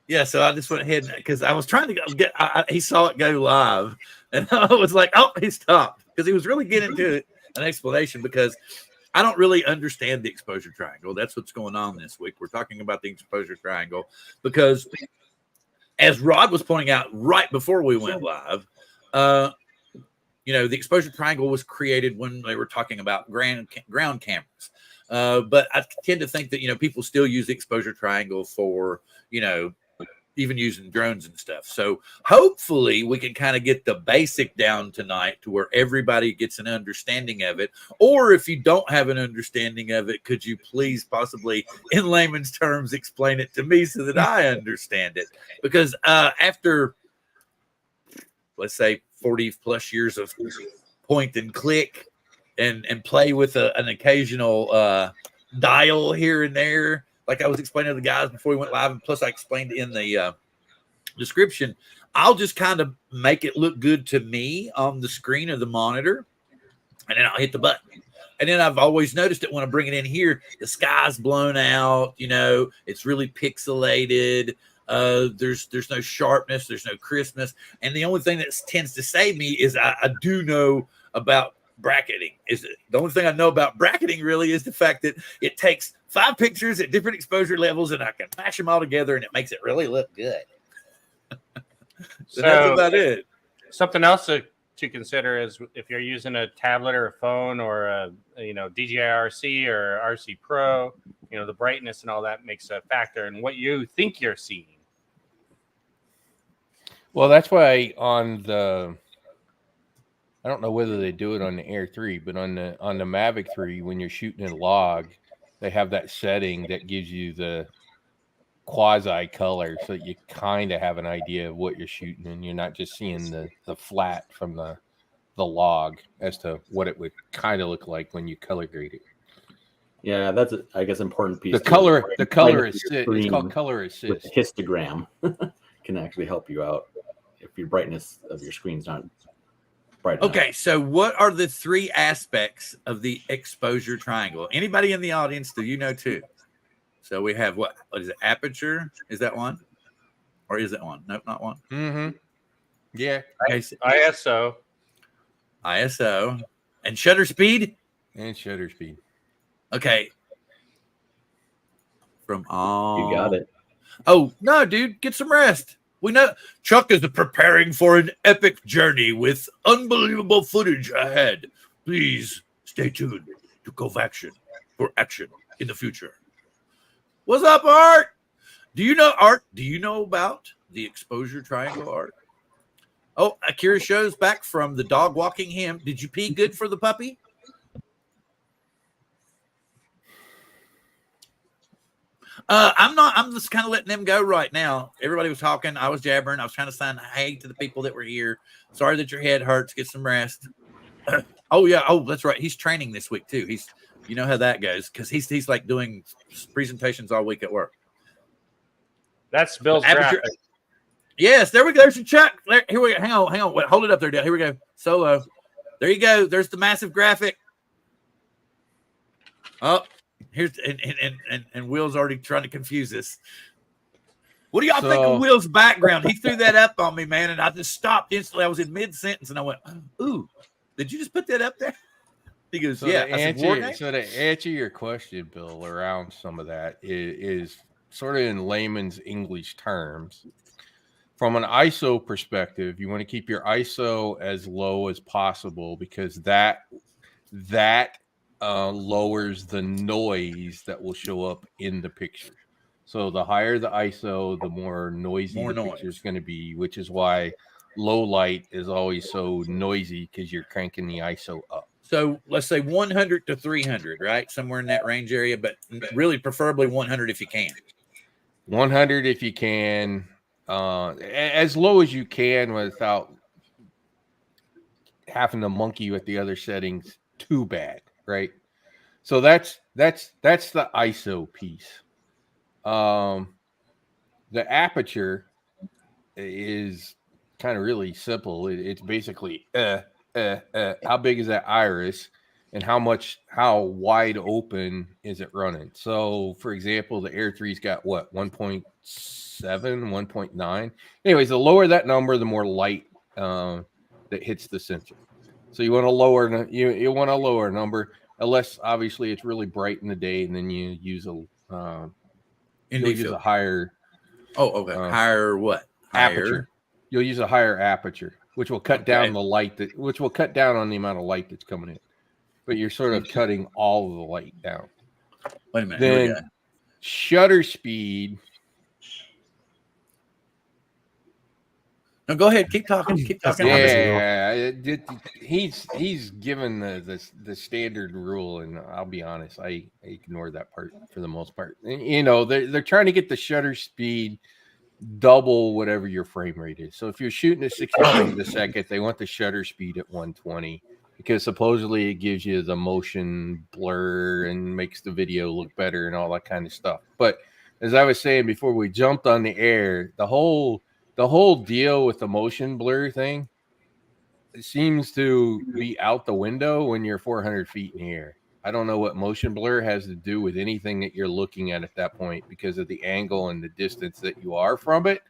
Yeah, so I just went ahead because I was trying to get. He saw it go live, and I was like, "Oh, he stopped," because he was really getting into it, an explanation. Because I don't really understand the exposure triangle. That's what's going on this week. We're talking about the exposure triangle because, as Rod was pointing out right before we went live, uh, the exposure triangle was created when they were talking about ground cameras. But I tend to think that people still use the exposure triangle for even using drones and stuff. So hopefully we can kind of get the basic down tonight to where everybody gets an understanding of it. Or if you don't have an understanding of it, could you please possibly, in layman's terms, explain it to me so that I understand it? Because after, let's say, 40 plus years of point and click and play with an occasional dial here and there, like I was explaining to the guys before we went live, and plus I explained in the description, I'll just kind of make it look good to me on the screen of the monitor, and then I'll hit the button. And then I've always noticed that when I bring it in here, the sky's blown out, it's really pixelated. There's no sharpness, there's no crispness. And the only thing that tends to save me is I do know about bracketing. The only thing I know about bracketing really is the fact that it takes 5 pictures at different exposure levels and I can mash them all together and it makes it really look good. So that's about it. Something else to consider is if you're using a tablet or a phone or a DJI RC or RC Pro, the brightness and all that makes a factor in what you think you're seeing. Well, that's why I don't know whether they do it on the Air 3, but on the Mavic 3, when you're shooting a log, they have that setting that gives you the quasi color, so that you kind of have an idea of what you're shooting, and you're not just seeing the flat from the log as to what it would kind of look like when you color grade it. Yeah, that's I guess important piece. The color assist. It's called color assist. With histogram can actually help you out if your brightness of your screen's not bright enough. Okay, so what are the 3 aspects of the exposure triangle? Anybody in the audience, do you know too? So we have what is it? Aperture? Is that one? Or is it one? Nope, not one. Mm-hmm. Yeah. Okay, ISO. And shutter speed? And shutter speed. Okay. From all. You got it. Oh, no, dude, get some rest. We know Chuck is preparing for an epic journey with unbelievable footage ahead. Please stay tuned to GOPRO for action in the future. What's up, Art? Do you know about the exposure triangle, Art? Oh, Akira shows back from the dog walking him. Did you pee good for the puppy? I'm just kind of letting them go right now. Everybody was talking. I was jabbering. I was trying to say hey to the people that were here. Sorry that your head hurts. Get some rest. Oh, yeah. Oh, that's right. He's training this week, too. You know how that goes, because he's like doing presentations all week at work. That's Bill's graphic. Yes, there we go. There's your Chuck. Here we go. Hang on. Wait, hold it up there, Dale. Here we go. Solo. There you go. There's the massive graphic. Oh, here's and Will's already trying to confuse us. What do y'all think of Will's background? He threw that up on me, man, and I just stopped instantly. I was in mid-sentence, and I went, "Ooh, did you just put that up there?" He goes, so "Yeah." To answer your question, Bill, around some of that is sort of in layman's English terms. From an ISO perspective, you want to keep your ISO as low as possible because that lowers the noise that will show up in the picture. So the higher the ISO, the more noisy the picture is going to be, which is why low light is always so noisy because you're cranking the ISO up. So let's say 100 to 300, right? Somewhere in that range area, but really preferably 100 if you can. 100 if you can, as low as you can without having to monkey with the other settings too bad, right? So that's the ISO piece. The aperture is kind of really simple. It's basically how big is that iris, and how wide open is it running. So for example, the Air 3's got what, 1.7, 1.9. Anyways, the lower that number, the more light that hits the sensor. So you want to lower you want a lower number, unless obviously it's really bright in the day, and then you use a higher higher what? Aperture. You'll use a higher aperture, which will cut down the light which will cut down on the amount of light that's coming in. But you're sort of cutting all of the light down. Wait a minute. Then shutter speed. No, go ahead. Keep talking. Keep talking. Yeah, he's given the standard rule, and I'll be honest, I ignore that part for the most part. You know, they're trying to get the shutter speed double whatever your frame rate is. So if you're shooting at 60 frames a second, they want the shutter speed at 120 because supposedly it gives you the motion blur and makes the video look better and all that kind of stuff. But as I was saying before we jumped on the air, the whole deal with the motion blur thing, it seems to be out the window when you're 400 feet in the air. I don't know what motion blur has to do with anything that you're looking at that point because of the angle and the distance that you are from it.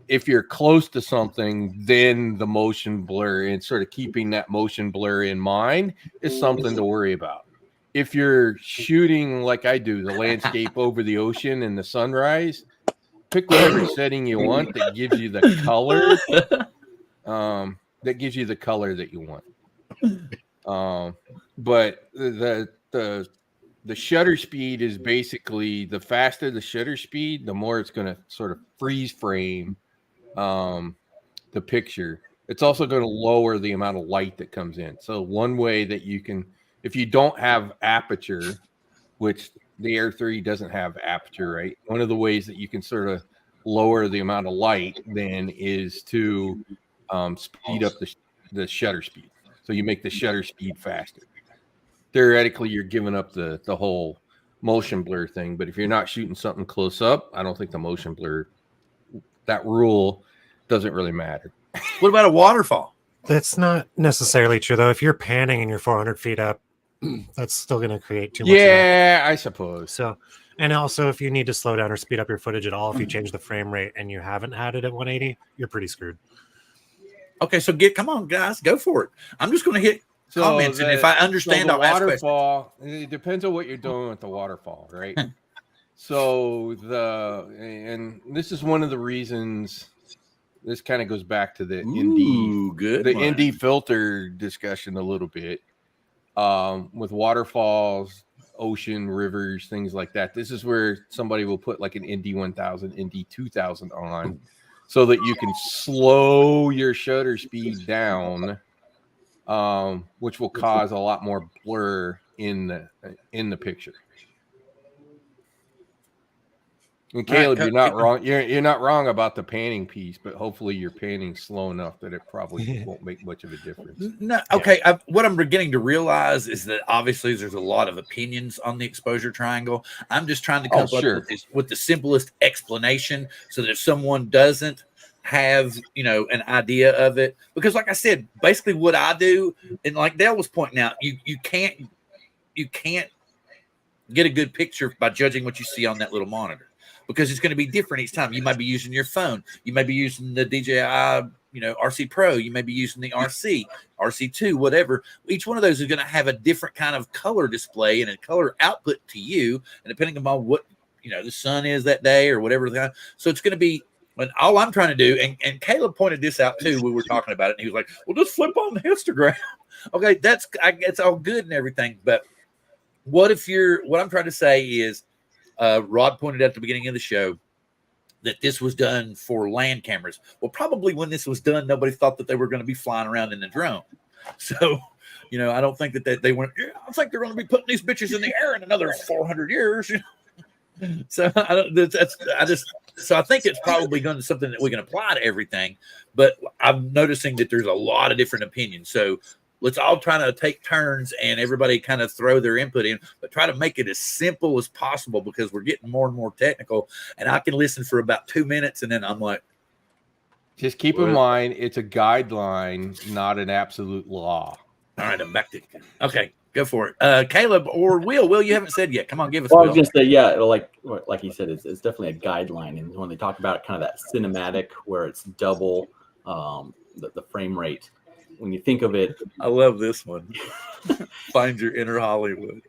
If you're close to something, then the motion blur and sort of keeping that motion blur in mind is something to worry about. If you're shooting like I do, the landscape over the ocean and the sunrise, pick whatever setting you want that gives you the color. That gives you the color that you want. But the shutter speed is basically, the faster the shutter speed, the more it's going to sort of freeze frame the picture. It's also going to lower the amount of light that comes in. So one way that you can, if you don't have aperture, which the Air 3 doesn't have aperture, right? One of the ways that you can sort of lower the amount of light then is to speed up the shutter speed. So you make the shutter speed faster. Theoretically, you're giving up the whole motion blur thing. But if you're not shooting something close up, I don't think the motion blur, that rule doesn't really matter. What about a waterfall? That's not necessarily true, though. If you're panning and you're 400 feet up, that's still going to create too much. Yeah, I suppose. So, and also, if you need to slow down or speed up your footage at all, if you change the frame rate and you haven't had it at 180, you're pretty screwed. Okay, so come on, guys, go for it. I'm just going to hit comments, and if I understand, I'll ask questions. Waterfall, it depends on what you're doing with the waterfall, right? So and this is one of the reasons. This kind of goes back to the ND filter discussion a little bit. With waterfalls, ocean, rivers, things like that. This is where somebody will put like an ND 1000, ND 2000 on, so that you can slow your shutter speed down, which will cause a lot more blur in the picture. And Caleb, you're not wrong. You're not wrong about the panning piece, but hopefully you're panning slow enough that it probably won't make much of a difference. No, okay. What I'm beginning to realize is that obviously there's a lot of opinions on the exposure triangle. I'm just trying to come up with the simplest explanation, so that if someone doesn't have an idea of it, because like I said, basically what I do, and like Dale was pointing out, you can't get a good picture by judging what you see on that little monitor, because it's going to be different each time. You might be using your phone. You may be using the DJI, RC Pro. You may be using the RC2, whatever. Each one of those is going to have a different kind of color display and a color output to you, and depending upon what the sun is that day or whatever. So it's going to be. And all I'm trying to do, and Caleb pointed this out too. We were talking about it, and he was like, "Well, just flip on the histogram." Okay, that's all good and everything, but what I'm trying to say is, Rod pointed out at the beginning of the show that this was done for land cameras. Well, probably when this was done, nobody thought that they were going to be flying around in a drone. So, I don't think that they went, I think they're going to be putting these bitches in the air in another 400 years. So I think it's probably going to something that we can apply to everything. But I'm noticing that there's a lot of different opinions. So let's all try to take turns and everybody kind of throw their input in, but try to make it as simple as possible, because we're getting more and more technical, and I can listen for about 2 minutes and then I'm like, just keep in mind, it's a guideline, not an absolute law. All right, I'm back to okay. Go for it. Caleb or Will. Will, you haven't said yet. Come on, give us. Well, I Will. was gonna say, yeah, like he said, it's definitely a guideline, and when they talk about kind of that cinematic where it's double the frame rate, when you think of it, I love this one. Find your inner Hollywood.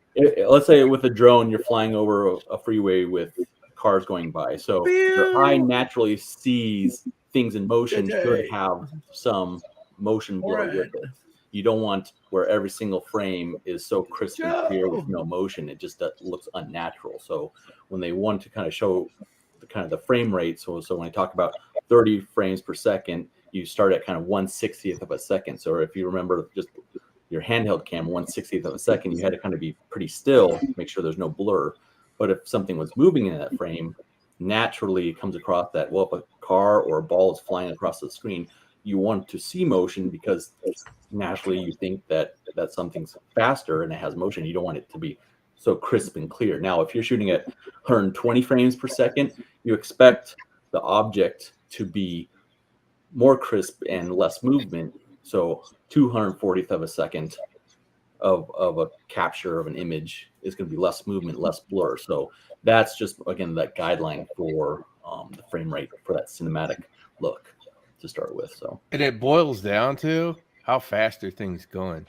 Let's say with a drone, you're flying over a freeway with cars going by, so your eye naturally sees things in motion should have some motion blur with it. You don't want where every single frame is so crisp and clear with no motion. It just looks unnatural. So when they want to kind of show the frame rate, so when I talk about 30 frames per second, you start at kind of 1/60th of a second. So if you remember just your handheld camera, 1/60th of a second, you had to kind of be pretty still, make sure there's no blur. But if something was moving in that frame, naturally it comes across that, well, if a car or a ball is flying across the screen, you want to see motion because naturally you think that something's faster and it has motion. You don't want it to be so crisp and clear. Now, if you're shooting at 120 frames per second, you expect the object to be more crisp and less movement. So 240th of a second of a capture of an image is going to be less movement, less blur. So that's just, again, that guideline for the frame rate for that cinematic look to start with. So, and it boils down to how fast are things going.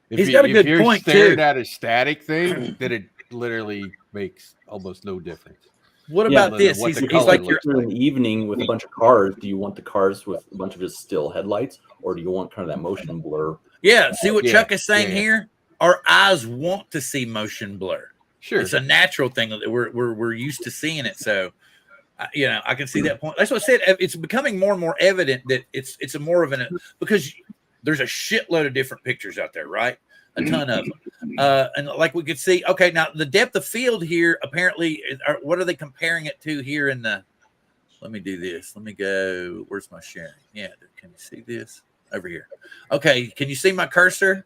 He's got a good you're point staring too. at a static thing, then it literally makes almost no difference. What about this? What He's the like color you're in the evening with a bunch of cars. Do you want the cars with a bunch of just still headlights, or do you want kind of that motion blur? Yeah, see what Chuck is saying yeah. here? Our eyes want to see motion blur. Sure. It's a natural thing that we're used to seeing it. So, I can see that point. That's what I said. It's becoming more and more evident that it's a more of because there's a shitload of different pictures out there, right? A ton of them. And like we could see, okay, now the depth of field here, apparently, what are they comparing it to here in the, let me do this. Let me go, where's my sharing? Yeah, can you see this? Over here. Okay, can you see my cursor?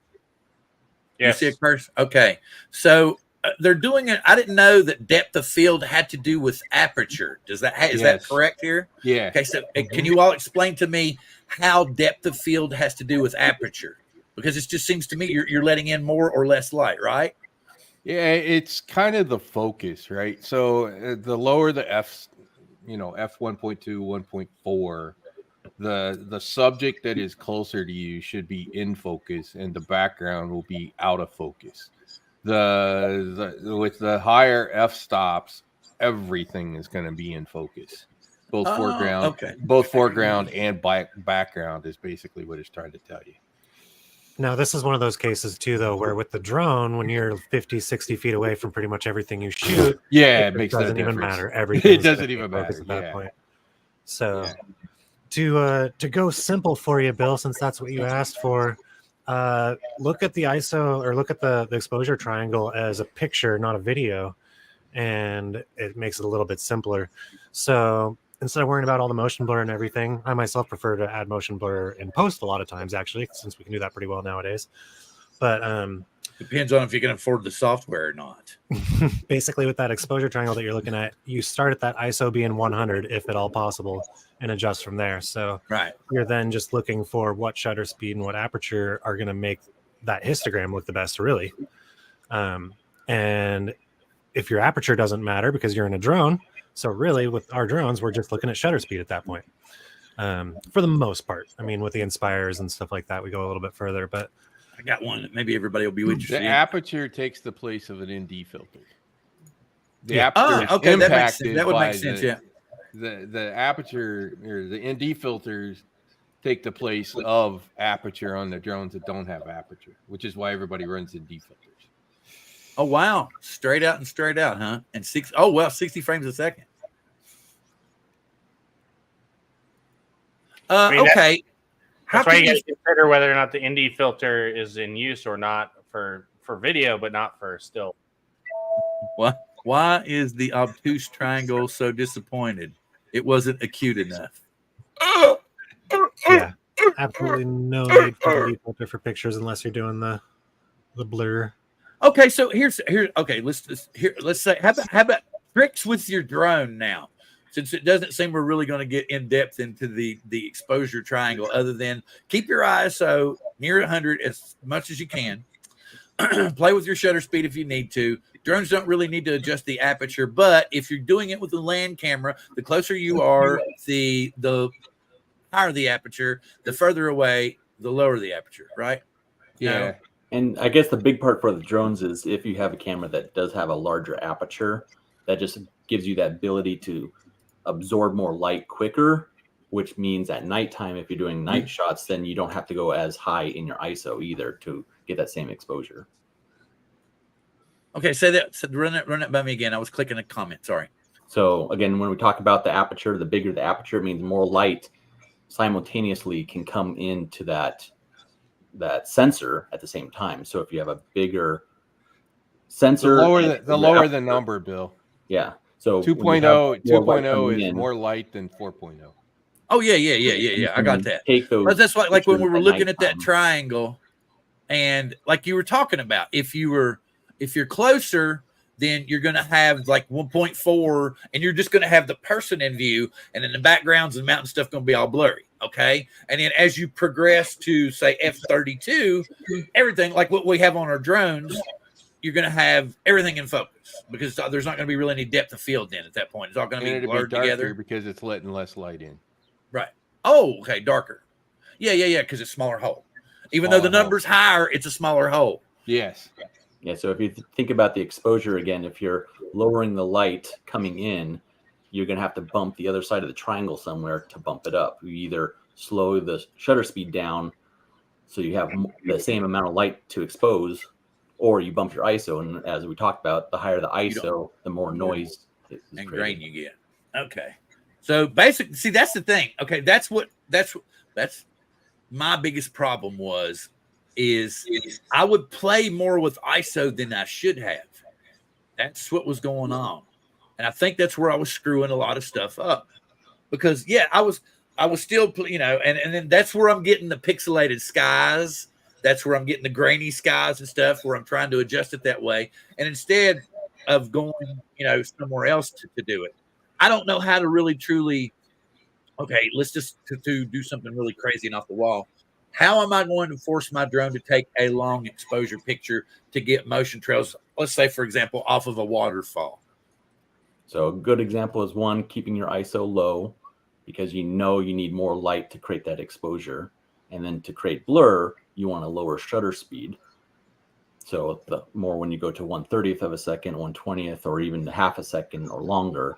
Yes. You see a cursor? Okay, so they're doing it. I didn't know that depth of field had to do with aperture. Is that correct here? Yeah. Okay, so can you all explain to me how depth of field has to do with aperture? Because it just seems to me you're letting in more or less light, right? Yeah, it's kind of the focus, right? So the lower the f, f 1.2, 1.4, the subject that is closer to you should be in focus, and the background will be out of focus. With the higher f stops, everything is going to be in focus. Both foreground and background is basically what it's trying to tell you. Now, this is one of those cases, too, though, where with the drone, when you're 50, 60 feet away from pretty much everything you shoot, it makes doesn't no even difference. matter. Everything It doesn't even matter at that point. So to go simple for you, Bill, since that's what you asked for, look at the ISO or look at the exposure triangle as a picture, not a video, and it makes it a little bit simpler. So instead of worrying about all the motion blur and everything, I myself prefer to add motion blur in post a lot of times, actually, since we can do that pretty well nowadays. But depends on if you can afford the software or not. Basically, with that exposure triangle that you're looking at, you start at that ISO being 100, if at all possible, and adjust from there. So you're then just looking for what shutter speed and what aperture are going to make that histogram look the best, really. And if your aperture doesn't matter because you're in a drone, so really with our drones, we're just looking at shutter speed at that point. For the most part. I mean, with the Inspires and stuff like that, we go a little bit further, but I got one that maybe everybody will be interested in. The aperture takes the place of an ND filter. The aperture is okay, impacted that would by make sense, yeah. The aperture or the ND filters take the place of aperture on the drones that don't have aperture, which is why everybody runs ND filters. Oh wow, straight out, huh? And 60 frames a second. Okay. That's why you got to consider whether or not the ND filter is in use or not for video, but not for still. What? Why is the obtuse triangle so disappointed? It wasn't acute enough. Yeah, absolutely no need for the filter for pictures unless you're doing the blur. Okay, so here's okay. Let's say how about tricks with your drone now? Since it doesn't seem we're really going to get in depth into the exposure triangle, other than keep your ISO near 100 as much as you can. Play with your shutter speed if you need to. Drones don't really need to adjust the aperture, but if you're doing it with a land camera, the closer you are, the higher the aperture, the further away, the lower the aperture, right? Yeah. No? And I guess the big part for the drones is if you have a camera that does have a larger aperture, that just gives you that ability to absorb more light quicker, which means at nighttime, if you're doing night shots, then you don't have to go as high in your ISO either to get that same exposure. Okay, say that. So run it by me again. I was clicking a comment. Sorry. So again, when we talk about the aperture, the bigger the aperture, it means more light simultaneously can come into that sensor at the same time. So if you have a bigger sensor, The lower the number, Bill. Yeah. So 2.0 is more light than 4.0. Oh yeah. I got that. Take those. But that's like when we were looking at that nighttime. triangle, and like you were talking about, if you're closer, then you're going to have like 1.4, and you're just going to have the person in view, and then the backgrounds and mountain stuff going to be all blurry. Okay. And then as you progress to say F32, everything like what we have on our drones, you're going to have everything in focus because there's not going to be really any depth of field then at that point. It's all going to be blurred together because it's letting less light in. Right. Oh, okay. Darker. Yeah. Because it's smaller hole. Even though the number's higher, it's a smaller hole. Yes. Yeah. So if you think about the exposure again, if you're lowering the light coming in, you're going to have to bump the other side of the triangle somewhere to bump it up. You either slow the shutter speed down so you have the same amount of light to expose, or you bump your ISO. And as we talked about, the higher the ISO, the more noise and grain you get. Okay. So basically, see, that's the thing. Okay. That's my biggest problem is I would play more with ISO than I should have. That's what was going on. And I think that's where I was screwing a lot of stuff up because I was still, and then that's where I'm getting the pixelated skies. That's where I'm getting the grainy skies and stuff where I'm trying to adjust it that way. And instead of going, somewhere else to do it, I don't know how to really truly, okay, let's just to do something really crazy and off the wall. How am I going to force my drone to take a long exposure picture to get motion trails? Let's say, for example, off of a waterfall. So a good example is one, keeping your ISO low because you need more light to create that exposure. And then to create blur, you want a lower shutter speed. So the more when you go to 1/30th of a second, 1/20th, or even half a second or longer.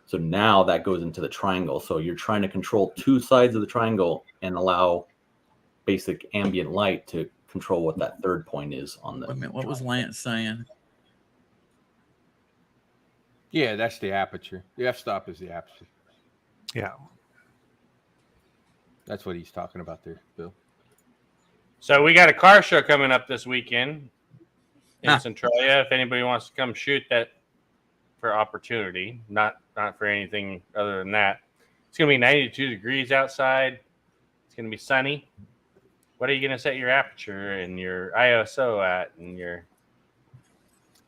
So now that goes into the triangle. So you're trying to control two sides of the triangle and allow basic ambient light to control what that third point is on the. Wait a minute, what was Lance saying? Yeah, that's the aperture. The f-stop is the aperture. Yeah. That's what he's talking about there, Bill. So we got a car show coming up this weekend in Centralia. If anybody wants to come shoot that for opportunity, not for anything other than that. It's going to be 92 degrees outside. It's going to be sunny. What are you going to set your aperture and your ISO at and your...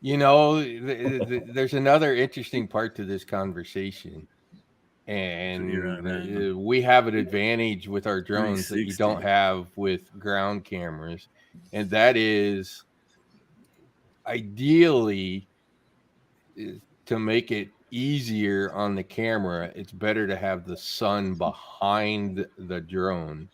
There's another interesting part to this conversation. And we have an advantage with our drones that you don't have with ground cameras. And that is ideally to make it easier on the camera. It's better to have the sun behind the drone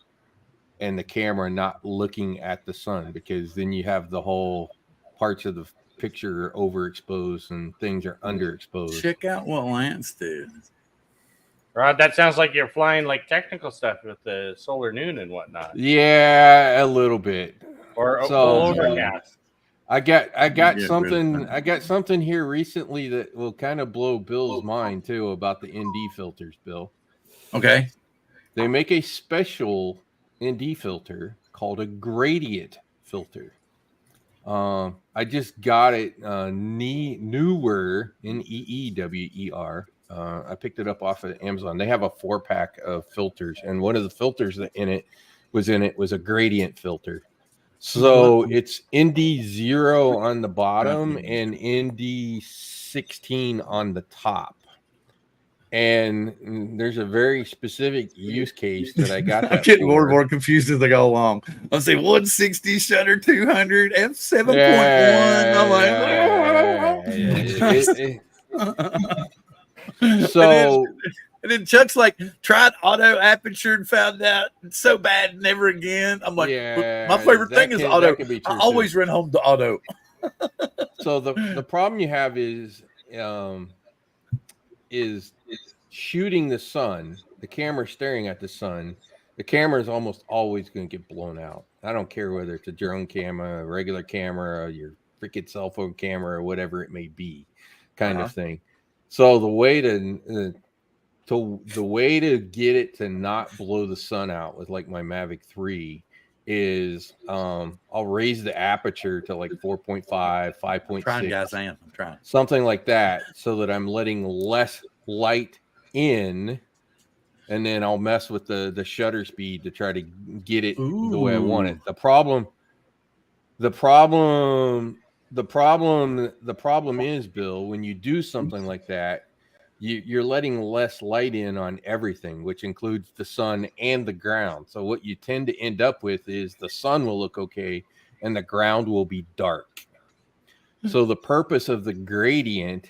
and the camera not looking at the sun, because then you have the whole parts of the picture overexposed and things are underexposed. Check out what Lance did. Rod, that sounds like you're flying like technical stuff with the solar noon and whatnot. Yeah, a little bit. Or overcast. I got something here recently that will kind of blow Bill's mind too about the ND filters, Bill. Okay. They make a special ND filter called a gradient filter. I just got it newer, Neewer. I picked it up off of Amazon. They have a 4-pack of filters, and one of the filters that was a gradient filter. So it's ND0 on the bottom and ND16 on the top. And there's a very specific use case that I got. I'm That getting more for. and more confused as I go along. I'll say 160 shutter 200 f 7.1. I'm like, so. And then Chuck's like, tried auto aperture and found out it's so bad, never again. I'm like, my favorite thing is auto. I always run home to auto. So the problem you have is shooting the sun. The camera staring at the sun. The camera is almost always going to get blown out. I don't care whether it's a drone camera, a regular camera, your freaking cell phone camera, or whatever it may be, kind of thing. So the way to get it to not blow the sun out with like my Mavic 3 is I'll raise the aperture to like 4.5, 5.6. Trying, guys, I'm trying. Something like that, so that I'm letting less light in, and then I'll mess with the shutter speed to try to get it the way I want it. The problem is, Bill, when you do something like that, you're letting less light in on everything, which includes the sun and the ground. So what you tend to end up with is the sun will look okay and the ground will be dark. So the purpose of the gradient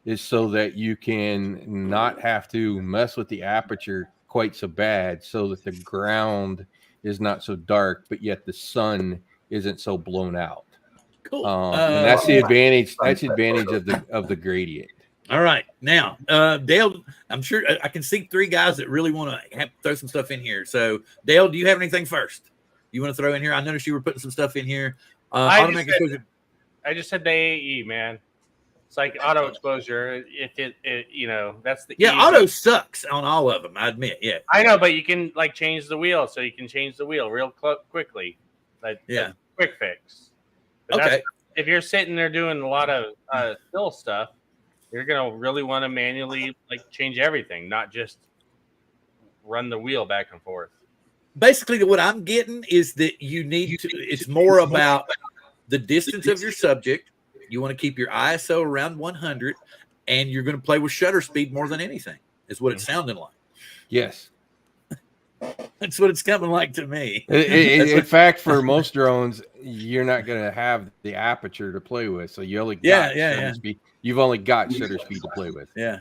is so that you can not have to mess with the aperture quite so bad, so that the ground is not so dark, but yet the sun isn't so blown out. Cool. And that's the advantage. That's the advantage of the gradient. All right. Now, Dale, I'm sure I can see three guys that really want to throw some stuff in here. So, Dale, do you have anything first you want to throw in here? I noticed you were putting some stuff in here. I just said the AE, man. It's like auto exposure. If it that's the easy. Auto sucks on all of them. I admit. Yeah, I know, but you can like change the wheel, so you can change the wheel real quickly. Like quick fix. But okay. If you're sitting there doing a lot of still stuff, you're gonna really want to manually like change everything, not just run the wheel back and forth. Basically, what I'm getting is that you need to. It's more about the distance of your subject. You want to keep your ISO around 100, and you're going to play with shutter speed more than anything. Is what it's sounding like. Yes, that's what it's coming like to me. In fact, for most drones, you're not going to have the aperture to play with, so you only got shutter speed. You've only got shutter speed to play with. Yeah.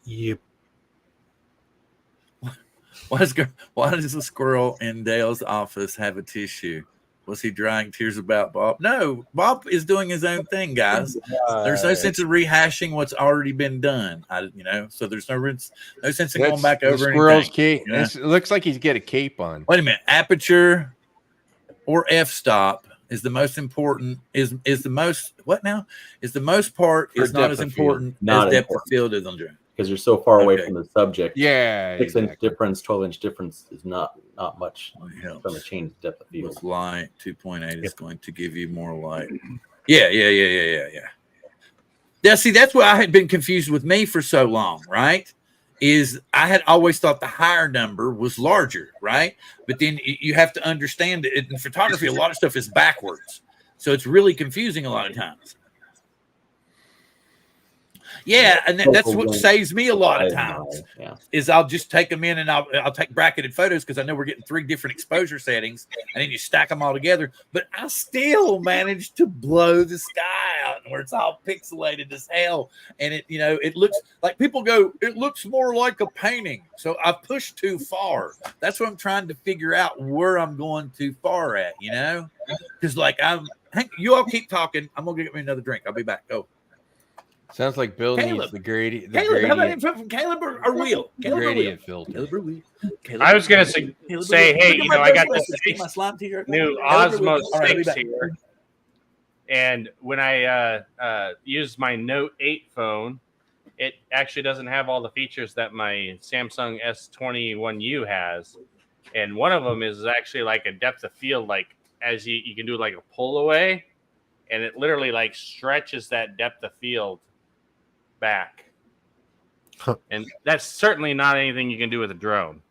Yep. Why does the squirrel in Dale's office have a tissue? Was he drying tears about Bob? No, Bob is doing his own thing, guys. There's no sense of rehashing what's already been done. So there's no sense in going back over the squirrel's anything. Cape. You know? It looks like he's got a cape on. Wait a minute. Aperture or f-stop is the most important. Is the most what now? Is the most part is not as important as depth of field is on drone. Because you're so far away from the subject. Yeah, 6-inch difference, 12-inch difference is not much. It's going to change the depth of field. With light 2.8 is going to give you more light. Yeah. Yeah, see, that's what I had been confused with me for so long, right? Is I had always thought the higher number was larger, right? But then you have to understand that in photography, a lot of stuff is backwards. So it's really confusing a lot of times. Yeah, and that's what saves me a lot of times. Is I'll just take them in and I'll take bracketed photos because I know we're getting 3 different exposure settings, and then you stack them all together. But I still manage to blow the sky out where it's all pixelated as hell, and it looks like people go, it looks more like a painting. So I pushed too far. That's what I'm trying to figure out where I'm going too far at. Because you all keep talking. I'm gonna get me another drink. I'll be back. Go. Sounds like Bill needs the gradient. Caleb, how about info from Caleb or Wheel? Gradient filter. Caleb or Wheel? I was going to say, hey, I got this new Osmo 6 here. And when I use my Note 8 phone, it actually doesn't have all the features that my Samsung S21U has. And one of them is actually like a depth of field, like as you can do like a pull away. And it literally like stretches that depth of field back. And that's certainly not anything you can do with a drone.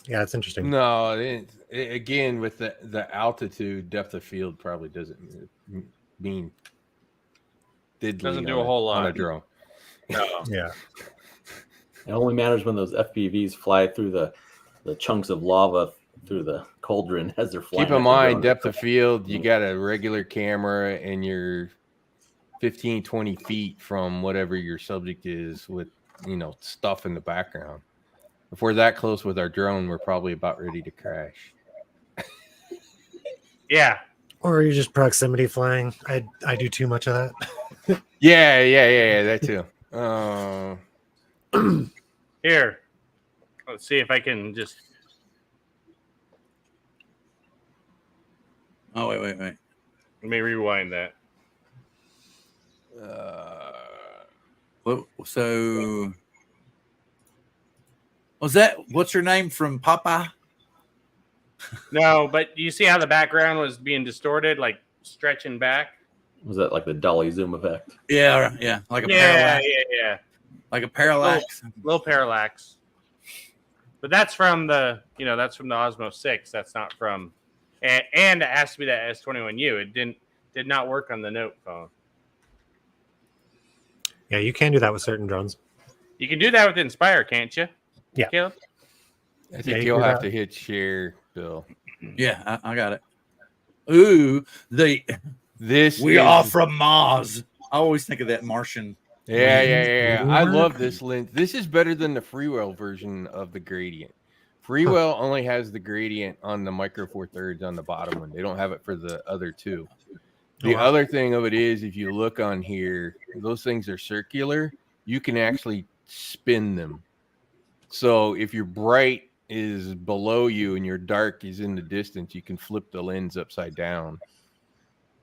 Yeah, it's interesting. No, again, with the altitude, depth of field probably doesn't mean diddly. Doesn't do a whole lot on a drone. No. Yeah. It only matters when those FPVs fly through the chunks of lava through the cauldron as they're flying. Keep in up the mind, drone. depth of field, you got a regular camera and you're 15, 20 feet from whatever your subject is with, stuff in the background. If we're that close with our drone, we're probably about ready to crash. Yeah. Or you're just proximity flying. I do too much of that. Yeah, that too. Here. Let's see if I can just. Oh, wait. Let me rewind that. So was that what's her name from Popeye? No, but you see how the background was being distorted, like stretching back? Was that like the dolly zoom effect? Yeah, like a Yeah, parallax. yeah. Like a parallax. Little parallax. But that's from the Osmo 6. That's not from, and it has to be that S21U. It did not work on the Note phone. Yeah, you can do that with certain drones. You can do that with Inspire, can't you? Yeah. Caleb? I Yeah, think you you'll can do have that. to hit share, Bill. Yeah, I got it. Ooh, we are from Mars. I always think of that Martian. Yeah. I love this lens. This is better than the Freewell version of the gradient. Freewell only has the gradient on the Micro Four Thirds on the bottom one. They don't have it for the other two. The other thing of it is, if you look on here, those things are circular. You can actually spin them. So if your bright is below you and your dark is in the distance, you can flip the lens upside down.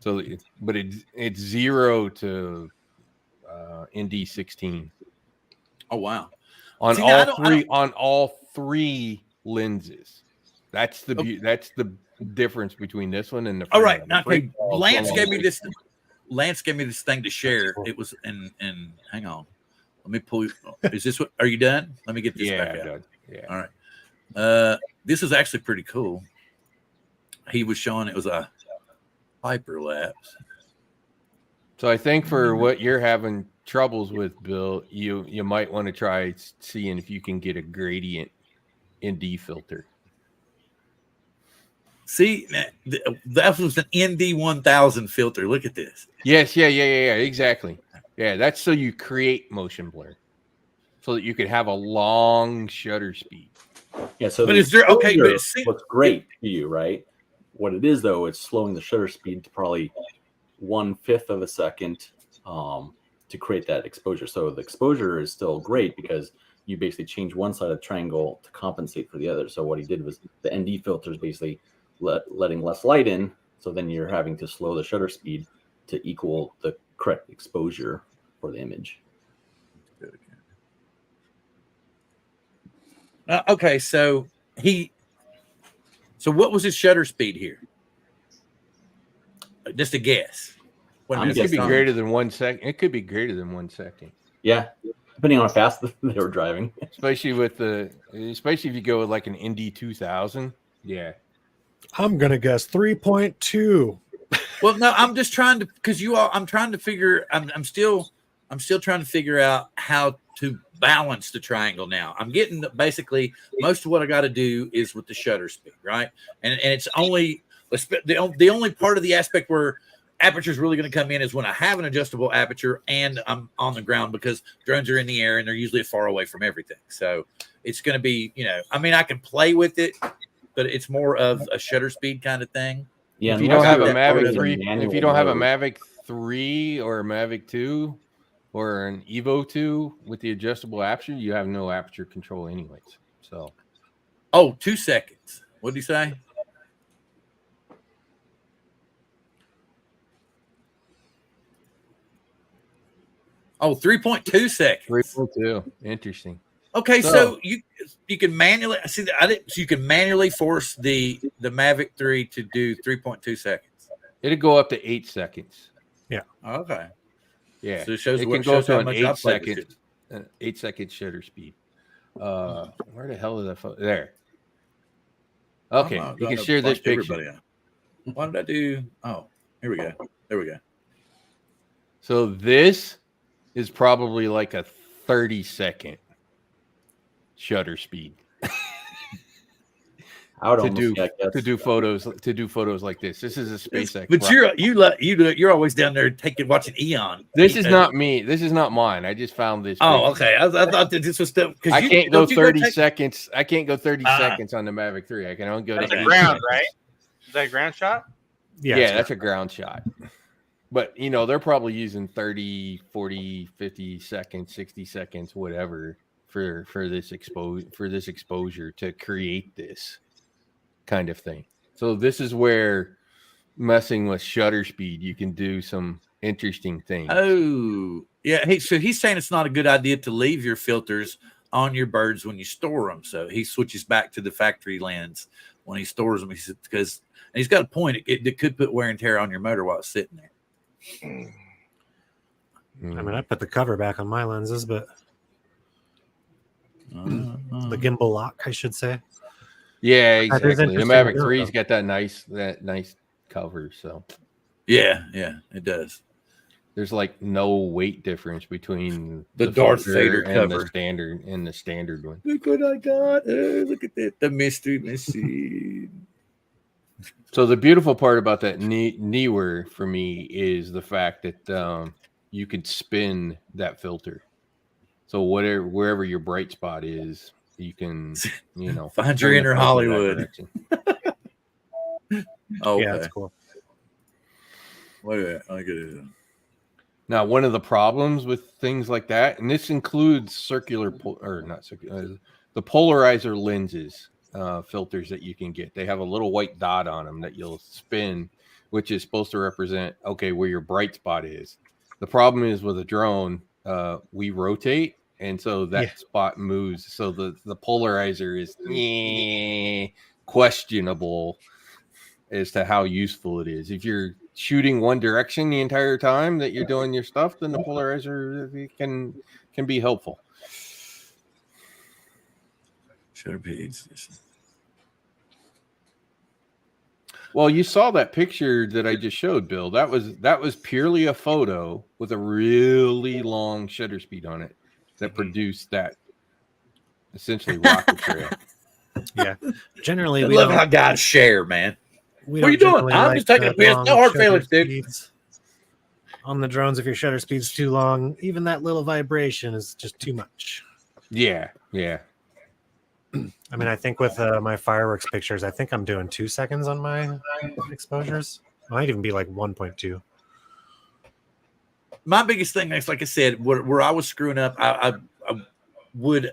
So, but it's 0 to ND16 Oh wow! on See, all three lenses. That's the difference between this one and the. All right, the okay. Lance gave me this. this thing to share. It was in. Hang on, let me pull. Is this what? Are you done? Let me get this back out. Done. Yeah. All right. This is actually pretty cool. He was showing it was a hyperlapse. So I think for what you're having troubles with, Bill, you might want to try seeing if you can get a gradient ND filter. See, that was an ND1000 filter. Look at this. Yes, yeah, exactly. Yeah, that's so you create motion blur, so that you could have a long shutter speed. Yeah. So, but is there okay? But it's what's great for you, right? What it is though, it's slowing the shutter speed to probably 1/5 of a second to create that exposure. So the exposure is still great because you basically change one side of the triangle to compensate for the other. So what he did was the ND filter is basically letting less light in. So then you're having to slow the shutter speed to equal the correct exposure for the image. Okay, so what was his shutter speed here? Just a guess. It could be greater than 1 second. It could be greater than 1 second. Yeah, depending on how fast they were driving. Especially if you go with like an ND 2000. Yeah. I'm gonna guess 3.2. Well, no, I'm just trying to I'm trying to figure. I'm still trying to figure out how to balance the triangle now. I'm getting basically most of what I got to do is with the shutter speed, right? And it's only the only part of the aspect where aperture is really going to come in is when I have an adjustable aperture and I'm on the ground, because drones are in the air and they're usually far away from everything. So it's going to be, I can play with it, but it's more of a shutter speed kind of thing. Yeah. If you don't have a Mavic 3, if you don't have a Mavic 3 or a Mavic 2 or an Evo 2 with the adjustable aperture, you have no aperture control anyways. So, 2 seconds. What did he say? Oh, 3.2 seconds. 3.2. Interesting. Okay, so you can manually see that you can manually force the Mavic 3 to do 3.2 seconds. It'll go up to 8 seconds. Yeah. Okay. Yeah. So it shows can go up to an 8 second shutter speed. Where the hell is that photo? There. Okay, you can share this picture. What did I do? Oh, here we go. There we go. So this is probably like a 30-second shutter speed I would to almost do photos like this. This is a SpaceX. But you're always down there watching Eon. This is not me. This is not mine. I just found this. Oh, okay. I thought that this was stuff because I can't go 30 seconds. I can't go 30 seconds on the Mavic 3. I can only go That's to a ground, right? Is that a ground shot? Yeah, that's a ground shot. But they're probably using 30, 40, 50 seconds, 60 seconds, whatever for this exposure to create this kind of thing. So this is where messing with shutter speed, you can do some interesting things. Oh, yeah. So he's saying it's not a good idea to leave your filters on your birds when you store them. So he switches back to the factory lens when he stores them. He said, because he's got a point. It could put wear and tear on your motor while it's sitting there. I mean, I put the cover back on my lenses, but the gimbal lock, I should say. Yeah, exactly. The Mavic interesting 3's got that nice cover. So yeah, it does. There's like no weight difference between the Darth filter Vader and cover the standard one. Look what I got! Oh, look at that, the mystery machine. So the beautiful part about that newer for me is the fact that you could spin that filter. So wherever your bright spot is, you can find your inner Hollywood. Oh, yeah, that's cool. Look at that. Look at it. Now, one of the problems with things like that, and this includes the polarizer lenses filters that you can get. They have a little white dot on them that you'll spin, which is supposed to represent, where your bright spot is. The problem is with a drone, we rotate, and so that spot moves. So the polarizer is questionable as to how useful it is. If you're shooting one direction the entire time that you're doing your stuff, then the polarizer can be helpful. Shutter speeds. Well, you saw that picture that I just showed, Bill. That was purely a photo with a really long shutter speed on it that produced that essentially rocket trail. Yeah, generally I love how guys share, man. What are you doing? I'm just taking a piss. No hard feelings, dude. On the drones, if your shutter speed's too long, even that little vibration is just too much. Yeah. I mean, I think with my fireworks pictures, I think I'm doing 2 seconds on my exposures. It might even be like 1.2. My biggest thing is, like I said, where I was screwing up, I would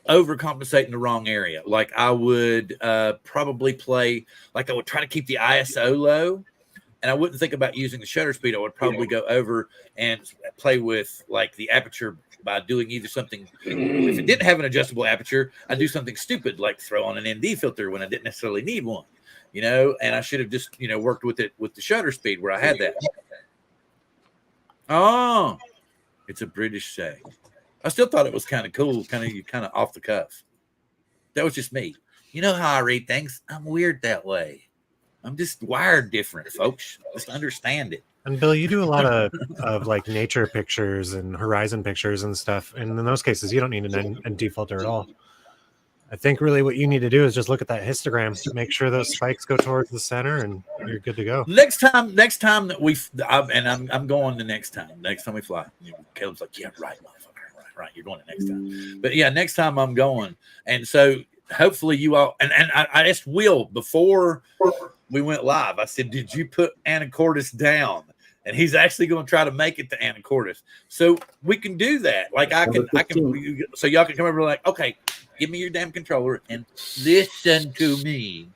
overcompensate in the wrong area. Like I would probably play, like I would try to keep the ISO low, and I wouldn't think about using the shutter speed. I would probably go over and play with like the aperture by doing either something. If it didn't have an adjustable aperture, I'd do something stupid like throw on an ND filter when I didn't necessarily need one, and I should have just, worked with it with the shutter speed where I had that. Oh, it's a British saying. I still thought it was kind of cool, kind of off the cuff. That was just me. You know how I read things? I'm weird that way. I'm just wired different, folks. Just understand it. And Bill, you do a lot of like nature pictures and horizon pictures and stuff. And in those cases, you don't need an ND filter at all. I think really what you need to do is just look at that histogram, make sure those spikes go towards the center, and you're good to go. Next time that I'm going the next time we fly. Caleb's like, yeah, right, motherfucker, right. You're going the next time. But yeah, next time I'm going. And so hopefully you all, and I asked Will before we went live, I said, did you put Anacortes down? And he's actually going to try to make it to Anacortes. So we can do that. Like I can, so y'all can come over and like, okay, give me your damn controller and listen to me.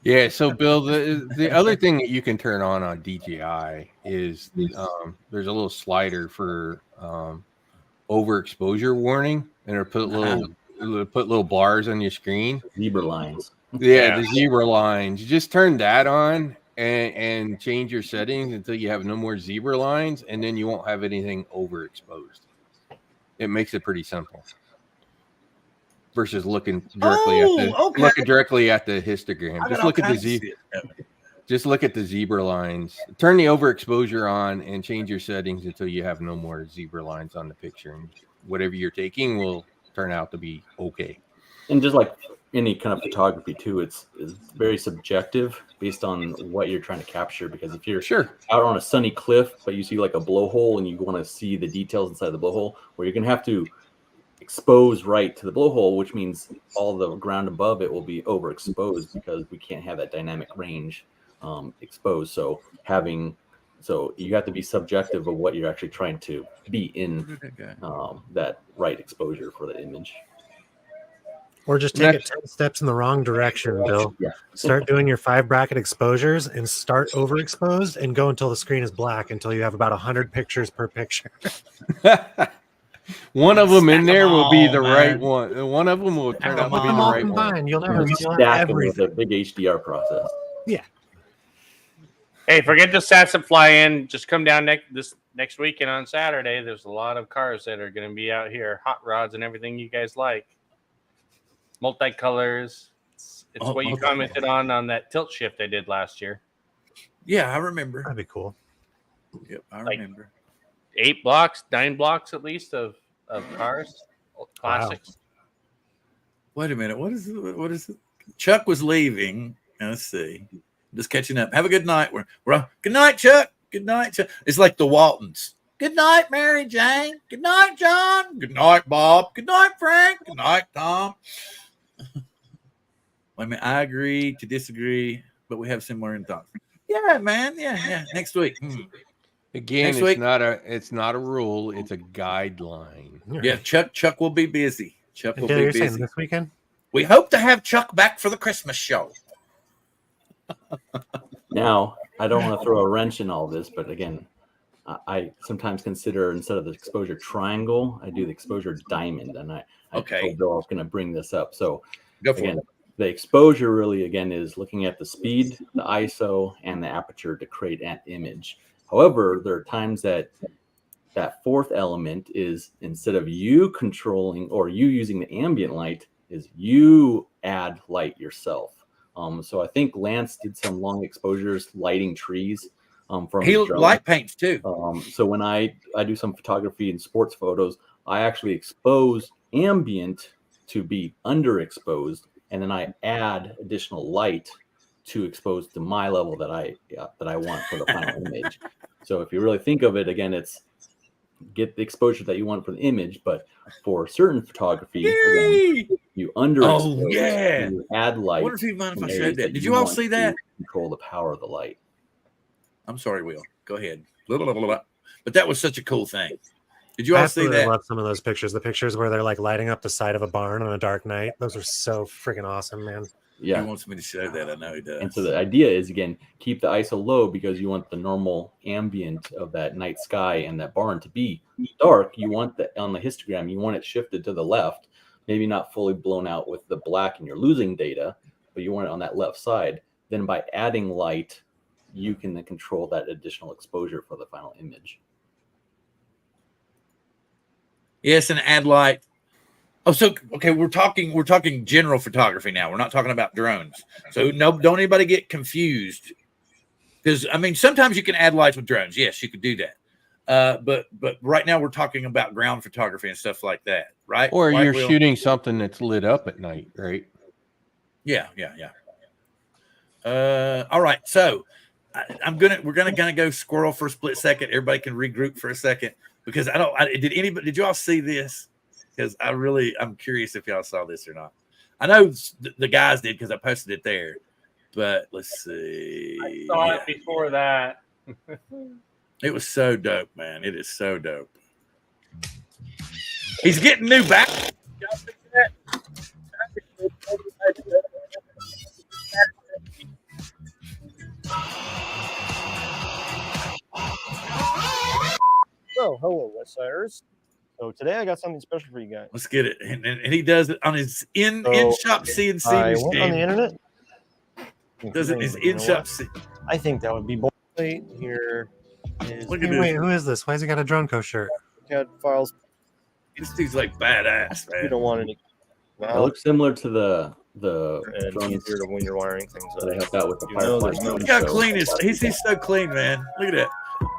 Yeah. So Bill, the other thing that you can turn on DJI is there's a little slider for overexposure warning, and it'll put little bars on your screen. Zebra lines. Yeah, the zebra lines. You just turn that on and change your settings until you have no more zebra lines, and then you won't have anything overexposed. It makes it pretty simple. Versus looking directly at the histogram. Just look at the zebra lines. Turn the overexposure on and change your settings until you have no more zebra lines on the picture. And whatever you're taking will turn out to be okay. And just like any kind of photography too, it's very subjective based on what you're trying to capture. Because if you're out on a sunny cliff, but you see like a blowhole and you want to see the details inside the blowhole, where you're going to have to expose right to the blowhole, which means all the ground above it will be overexposed because we can't have that dynamic range exposed. So you have to be subjective of what you're actually trying to be in that right exposure for the image. Or just take it 10 steps in the wrong direction, Bill. Yeah. Start doing your 5 bracket exposures and start overexposed and go until the screen is black until you have about 100 pictures per picture. One of them in there will be the right one. One of them will turn out to be the right one. You'll never stack them with a big HDR process. Yeah. Hey, forget the sats that fly in. Just come down next weekend on Saturday. There's a lot of cars that are going to be out here, hot rods and everything you guys like. Multicolors. It's what you commented on that tilt shift I did last year. Yeah, I remember. That'd be cool. Yep, I remember. 8 blocks, 9 blocks at least of cars, classics. Wow. Wait a minute. What is it? Chuck was leaving. Let's see. Just catching up. Have a good night. We're good night, Chuck. Good night, Chuck. It's like the Waltons. Good night, Mary Jane. Good night, John. Good night, Bob. Good night, Frank. Good night, Tom. I mean, I agree to disagree, but we have similar in thoughts. Yeah, man. Yeah. Next week. Again, Next week. It's not a rule. It's a guideline. Yeah, Chuck will be busy. Chuck will be you're busy saying this weekend. We hope to have Chuck back for the Christmas show. Now, I don't want to throw a wrench in all this, but again, I sometimes consider instead of the exposure triangle, I do the exposure diamond, and I told Bill I was going to bring this up. So go for it. The exposure really again is looking at the speed, the ISO, and the aperture to create an image. However, there are times that fourth element is instead of you controlling or you using the ambient light, is you add light yourself. So I think Lance did some long exposures lighting trees. He light paints too. So when I do some photography and sports photos, I actually expose ambient to be underexposed, and then I add additional light to expose to my level that I want for the final image. So if you really think of it, again, it's get the exposure that you want for the image, but for certain photography, again, you underexpose, you add light. I wonder if you mind if I showed that. Did you all see that? Control the power of the light. I'm sorry, Will. Go ahead. But that was such a cool thing. Did you all see that? I love some of those pictures. The pictures where they're like lighting up the side of a barn on a dark night. Those are so freaking awesome, man. Yeah. He wants me to show that. I know he does. And so the idea is, again, keep the ISO low because you want the normal ambient of that night sky and that barn to be dark. You want that on the histogram, you want it shifted to the left, maybe not fully blown out with the black and you're losing data, but you want it on that left side. Then by adding light, you can then control that additional exposure for the final image. Yes, and add light. Oh, so okay, we're talking general photography now. We're not talking about drones. So don't anybody get confused. Because I mean, sometimes you can add lights with drones. Yes, you could do that. But right now we're talking about ground photography and stuff like that, right? Or you're shooting something that's lit up at night, right? Yeah. All right. So we're gonna go Squirrel for a split second. Everybody can regroup for a second because did you all see this? Because I'm curious if y'all saw this or not. I know the guys did because I posted it there. But let's see. I saw it before that. It was so dope, man. It is so dope. He's getting new back. Oh, hello, Westsiders. So today I got something special for you guys. Let's get it. And he does it on his in-shop CNC I machine. went on the internet. Does it his in-shop? I think that would be bold. Here is Look at Wait, who is this? Why has he got a drone shirt? CAD files. This dude's like badass, man. You don't want any. It looks similar to the and drones easier to when you're wiring things that I up. helped out with the You know, Firefly. there's no- drone Look how show. clean he's so clean, man. Look at that.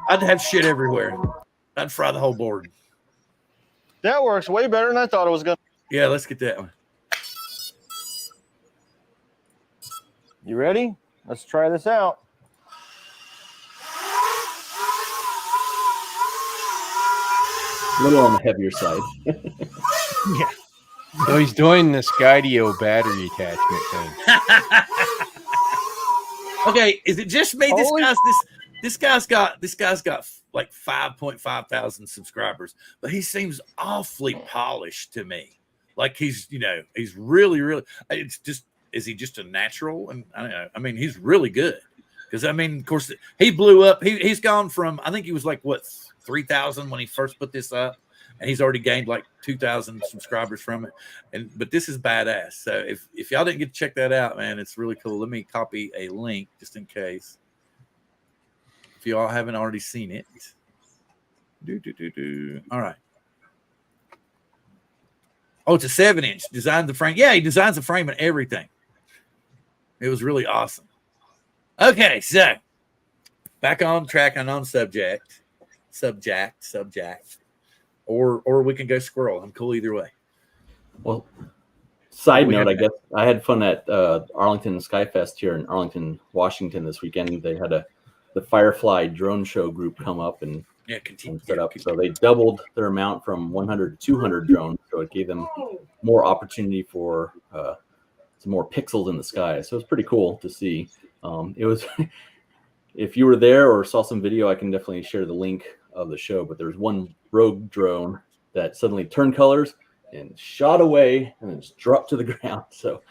I'd have shit everywhere. I'd fry the whole board. That works way better than I thought it was going to. Yeah, let's get that one. You ready? Let's try this out. A little on the heavier side. Yeah. So he's doing the Skydio battery attachment thing. Okay, is it just me? Holy- This guy's got like 5.5 thousand subscribers, but he seems awfully polished to me. Like he's really, really. It's just, is he just a natural? And I don't know. I mean, he's really good because I mean, of course, he blew up. He's gone from, I think he was like what, 3,000 when he first put this up, and he's already gained like 2,000 subscribers from it. But this is badass. So if y'all didn't get to check that out, man, it's really cool. Let me copy a link just in case if y'all haven't already seen it. All right. Oh, it's a 7-inch. Designed the frame. Yeah, he designs the frame and everything. It was really awesome. Okay, so back on track and on subject. Or we can go Squirrel. I'm cool either way. Well, side We note, have- I guess I had fun at Arlington Skyfest here in Arlington, Washington this weekend. They had the Firefly drone show group come up and Yeah, continue. set up. So they doubled their amount from 100 to 200 drones. So it gave them more opportunity for some more pixels in the sky. So it's pretty cool to see. It was, if you were there or saw some video, I can definitely share the link of the show. But there's one rogue drone that suddenly turned colors and shot away and then just dropped to the ground. So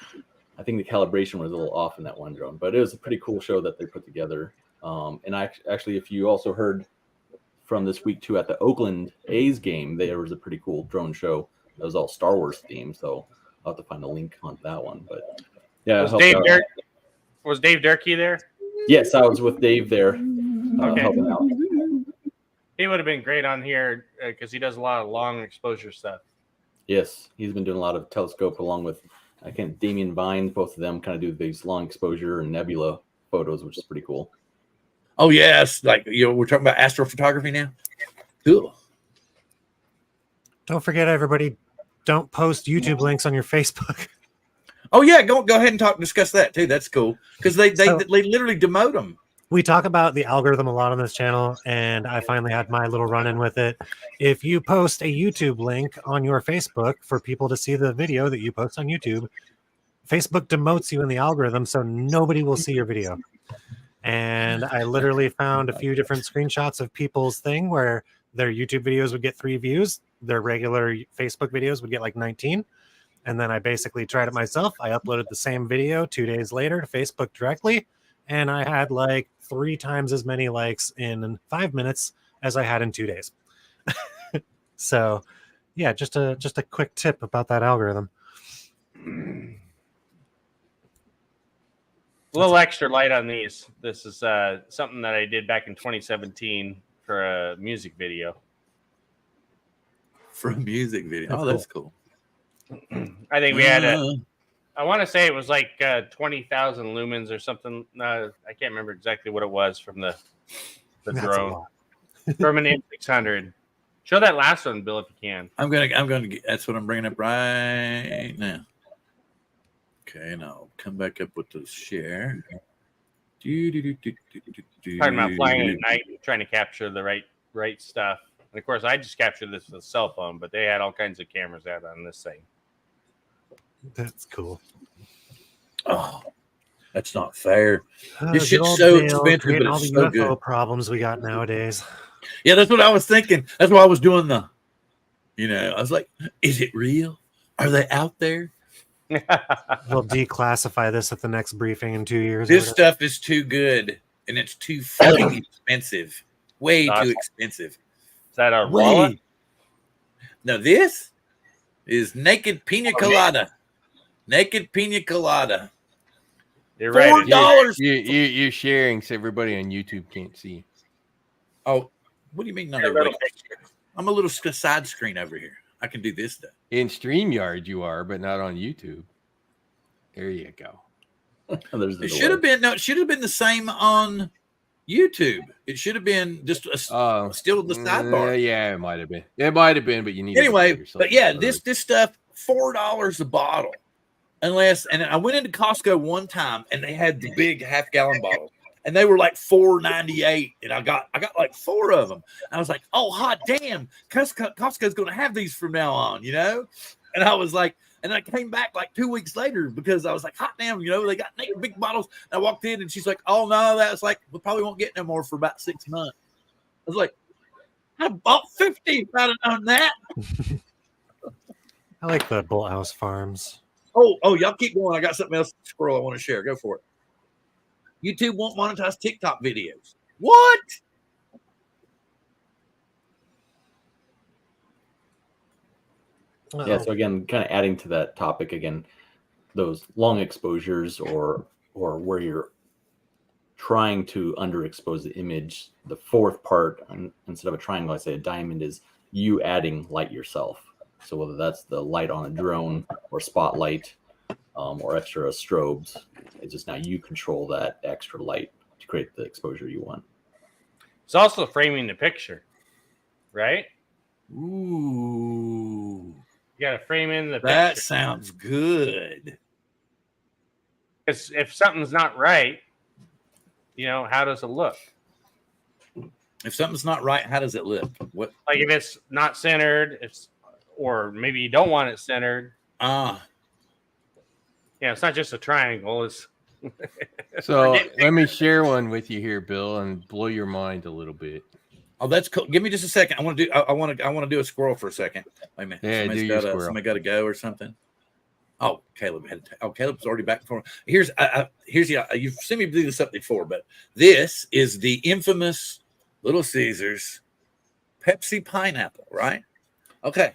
I think the calibration was a little off in that one drone, but it was a pretty cool show that they put together. And actually, if you also heard from this week too, at the Oakland A's game, there was a pretty cool drone show that was all Star Wars themed. So I'll have to find a link on that one. But yeah, Was Dave Durkee there? yes, I was with Dave there Okay. helping out. He would have been great on here because he does a lot of long exposure stuff. Yes, he's been doing a lot of telescope along with Damien Vine. Both of them kind of do these long exposure and nebula photos, which is pretty cool. Oh yes, like we're talking about astrophotography now. Cool. Don't forget, everybody, don't post YouTube links on your Facebook. Oh yeah, go ahead and discuss that too. That's cool because they So- literally demote them. We talk about the algorithm a lot on this channel, and I finally had my little run-in with it. If you post a YouTube link on your Facebook for people to see the video that you post on YouTube, Facebook demotes you in the algorithm, so nobody will see your video. And I literally found a few different screenshots of people's thing where their YouTube videos would get 3 views, their regular Facebook videos would get like 19. And then I basically tried it myself. I uploaded the same video 2 days later to Facebook directly, and I had like 3 times as many likes in 5 minutes as I had in 2 days. So yeah, just a quick tip about that algorithm. A little extra light on these. This is something that I did back in 2017 for a music video. For a music video. That's Oh, that's cool. I think we had I want to say it was like 20,000 lumens or something. I can't remember exactly what it was from the That's a drone. lot. From an M600. Show that last one, Bill, if you can. I'm gonna get, that's what I'm bringing up right now. Okay, and I'll come back up with the share. Talking about flying at night, trying to capture the right stuff. And of course, I just captured this with a cell phone, but they had all kinds of cameras out on this thing. That's cool. Oh, that's not fair. This Good shit's old so Dale expensive, creating but all it's the so UFO good. problems we got nowadays. Yeah, that's what I was thinking. That's why I was doing I was like, is it real? Are they out there? We'll declassify this at the next briefing in 2 years. This stuff is too good, and it's too fucking expensive. Way too Awesome. expensive. Is that a Way. wallet? Now this is naked pina colada. Naked pina colada. You're right. $4. You're sharing, so everybody on YouTube can't see. Oh, what do you mean? Not everybody? I'm a little side screen over here. I can do this stuff. In StreamYard, you are, but not on YouTube. There you go. There's the It should have been it should have been the same on YouTube. It should have been just still the sidebar. Yeah, it might have been. It might have been, but you need Anyway. to But yeah, this stuff $4 a bottle, and I went into Costco one time and they had the big half-gallon bottle, and they were like $4.98, and I got like 4 of them. I was like, oh hot damn, Costco's going to have these from now on, you know. And I was like. And I came back like 2 weeks later because I was like, hot damn, you know, they got big bottles. And I walked in and she's like, oh, no, that's like, we probably won't get no more for about 6 months. I was like, I bought 50 if I'd have known that. I like the Bolthouse Farms. Oh, y'all keep going. I got something else, Squirrel, I want to share. Go for it. YouTube won't monetize TikTok videos. What? Yeah, so again, kind of adding to that topic again, those long exposures or where you're trying to underexpose the image, the fourth part, instead of a triangle, I say a diamond, is you adding light yourself. So whether that's the light on a drone or spotlight or extra strobes, it's just now you control that extra light to create the exposure you want. It's also framing the picture, right? Ooh. You got to frame in the That picture. sounds good. Because if something's not right, you know, how does it look? If something's not right, how does it look? What? Like if it's not centered, or maybe you don't want it centered. Yeah, it's not just a triangle. It's So let me share one with you here, Bill, and blow your mind a little bit. Oh, that's cool. Give me just a second. I want to do a squirrel for a second. Wait a minute. Yeah, Somebody got to go or something. Oh, Caleb Caleb's already back before. Here's you've seen me do this up before, but this is the infamous Little Caesars Pepsi pineapple, right? Okay.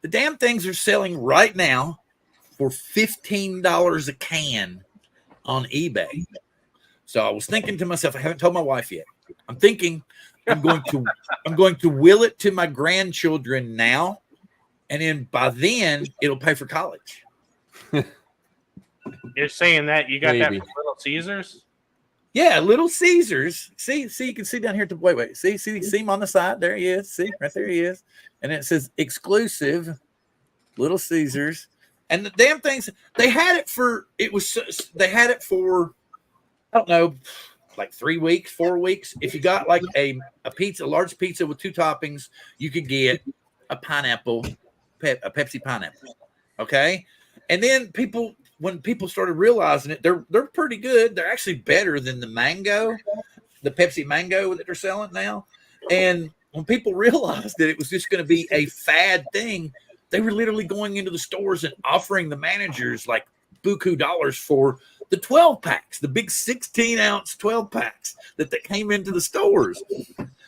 The damn things are selling right now for $15 a can on eBay. So I was thinking to myself, I haven't told my wife yet. I'm thinking I'm going to will it to my grandchildren now, and then by then it'll pay for college. You're saying that you got Maybe. that from Little Caesars? Yeah, Little Caesars. See, you can see down here. Wait. See him on the side. There he is. See, right there he is. And it says exclusive Little Caesars. And the damn things, they had it for I don't know, like 3 weeks, 4 weeks. If you got like a large pizza with 2 toppings, you could get a pineapple, a Pepsi pineapple. Okay. And then when people started realizing it, they're pretty good. They're actually better than the Pepsi mango that they're selling now. And when people realized that it was just going to be a fad thing, they were literally going into the stores and offering the managers like buku dollars for the 12 packs, the big 16-ounce 12 packs that came into the stores.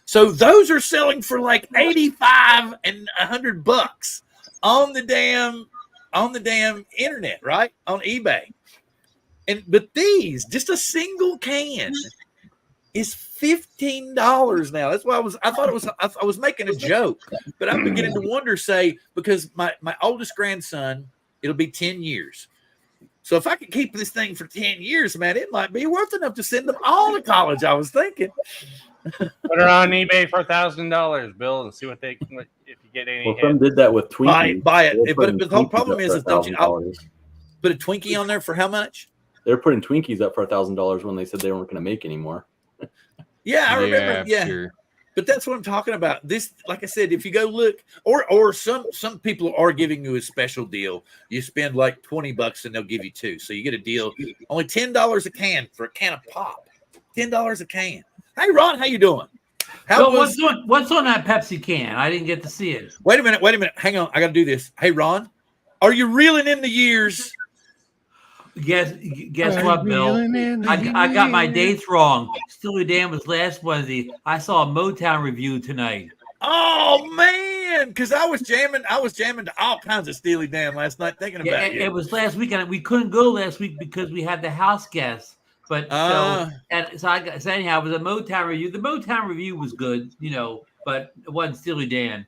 So those are selling for like $85 and $100 on the damn internet, right? On eBay. But these, just a single can is $15 now. That's why I was making a joke, but I'm beginning to wonder, because my oldest grandson, it'll be 10 years. So if I could keep this thing for 10 years, man, it might be worth enough to send them all to college, I was thinking. Put her on eBay for $1,000, Bill, and see if you get any. Well, some did that with Twinkies. Buy it. But the whole Twinkies problem up is for don't you $1,000. put a Twinkie on there for how much? They're putting Twinkies up for $1,000 when they said they weren't going to make anymore. Yeah, I remember. Yeah. Sure. But that's what I'm talking about. This, like I said, if you go look, or some people are giving you a special deal. You spend like $20 and they'll give you 2, so you get a deal. Only $10 a can for a can of pop. $10 a can. Hey, Ron, how you doing? What's on that Pepsi can? I didn't get to see it. Wait a minute. Hang on, I got to do this. Hey, Ron, are you reeling in the years? Guess what, Bill? I got my dates wrong. Steely Dan was last Wednesday. I saw a Motown review tonight. Oh man, because I was jamming to all kinds of Steely Dan last night, thinking about it. It was last weekend. We couldn't go last week because we had the house guests. But so anyhow, it was a Motown review. The Motown review was good, but it wasn't Steely Dan.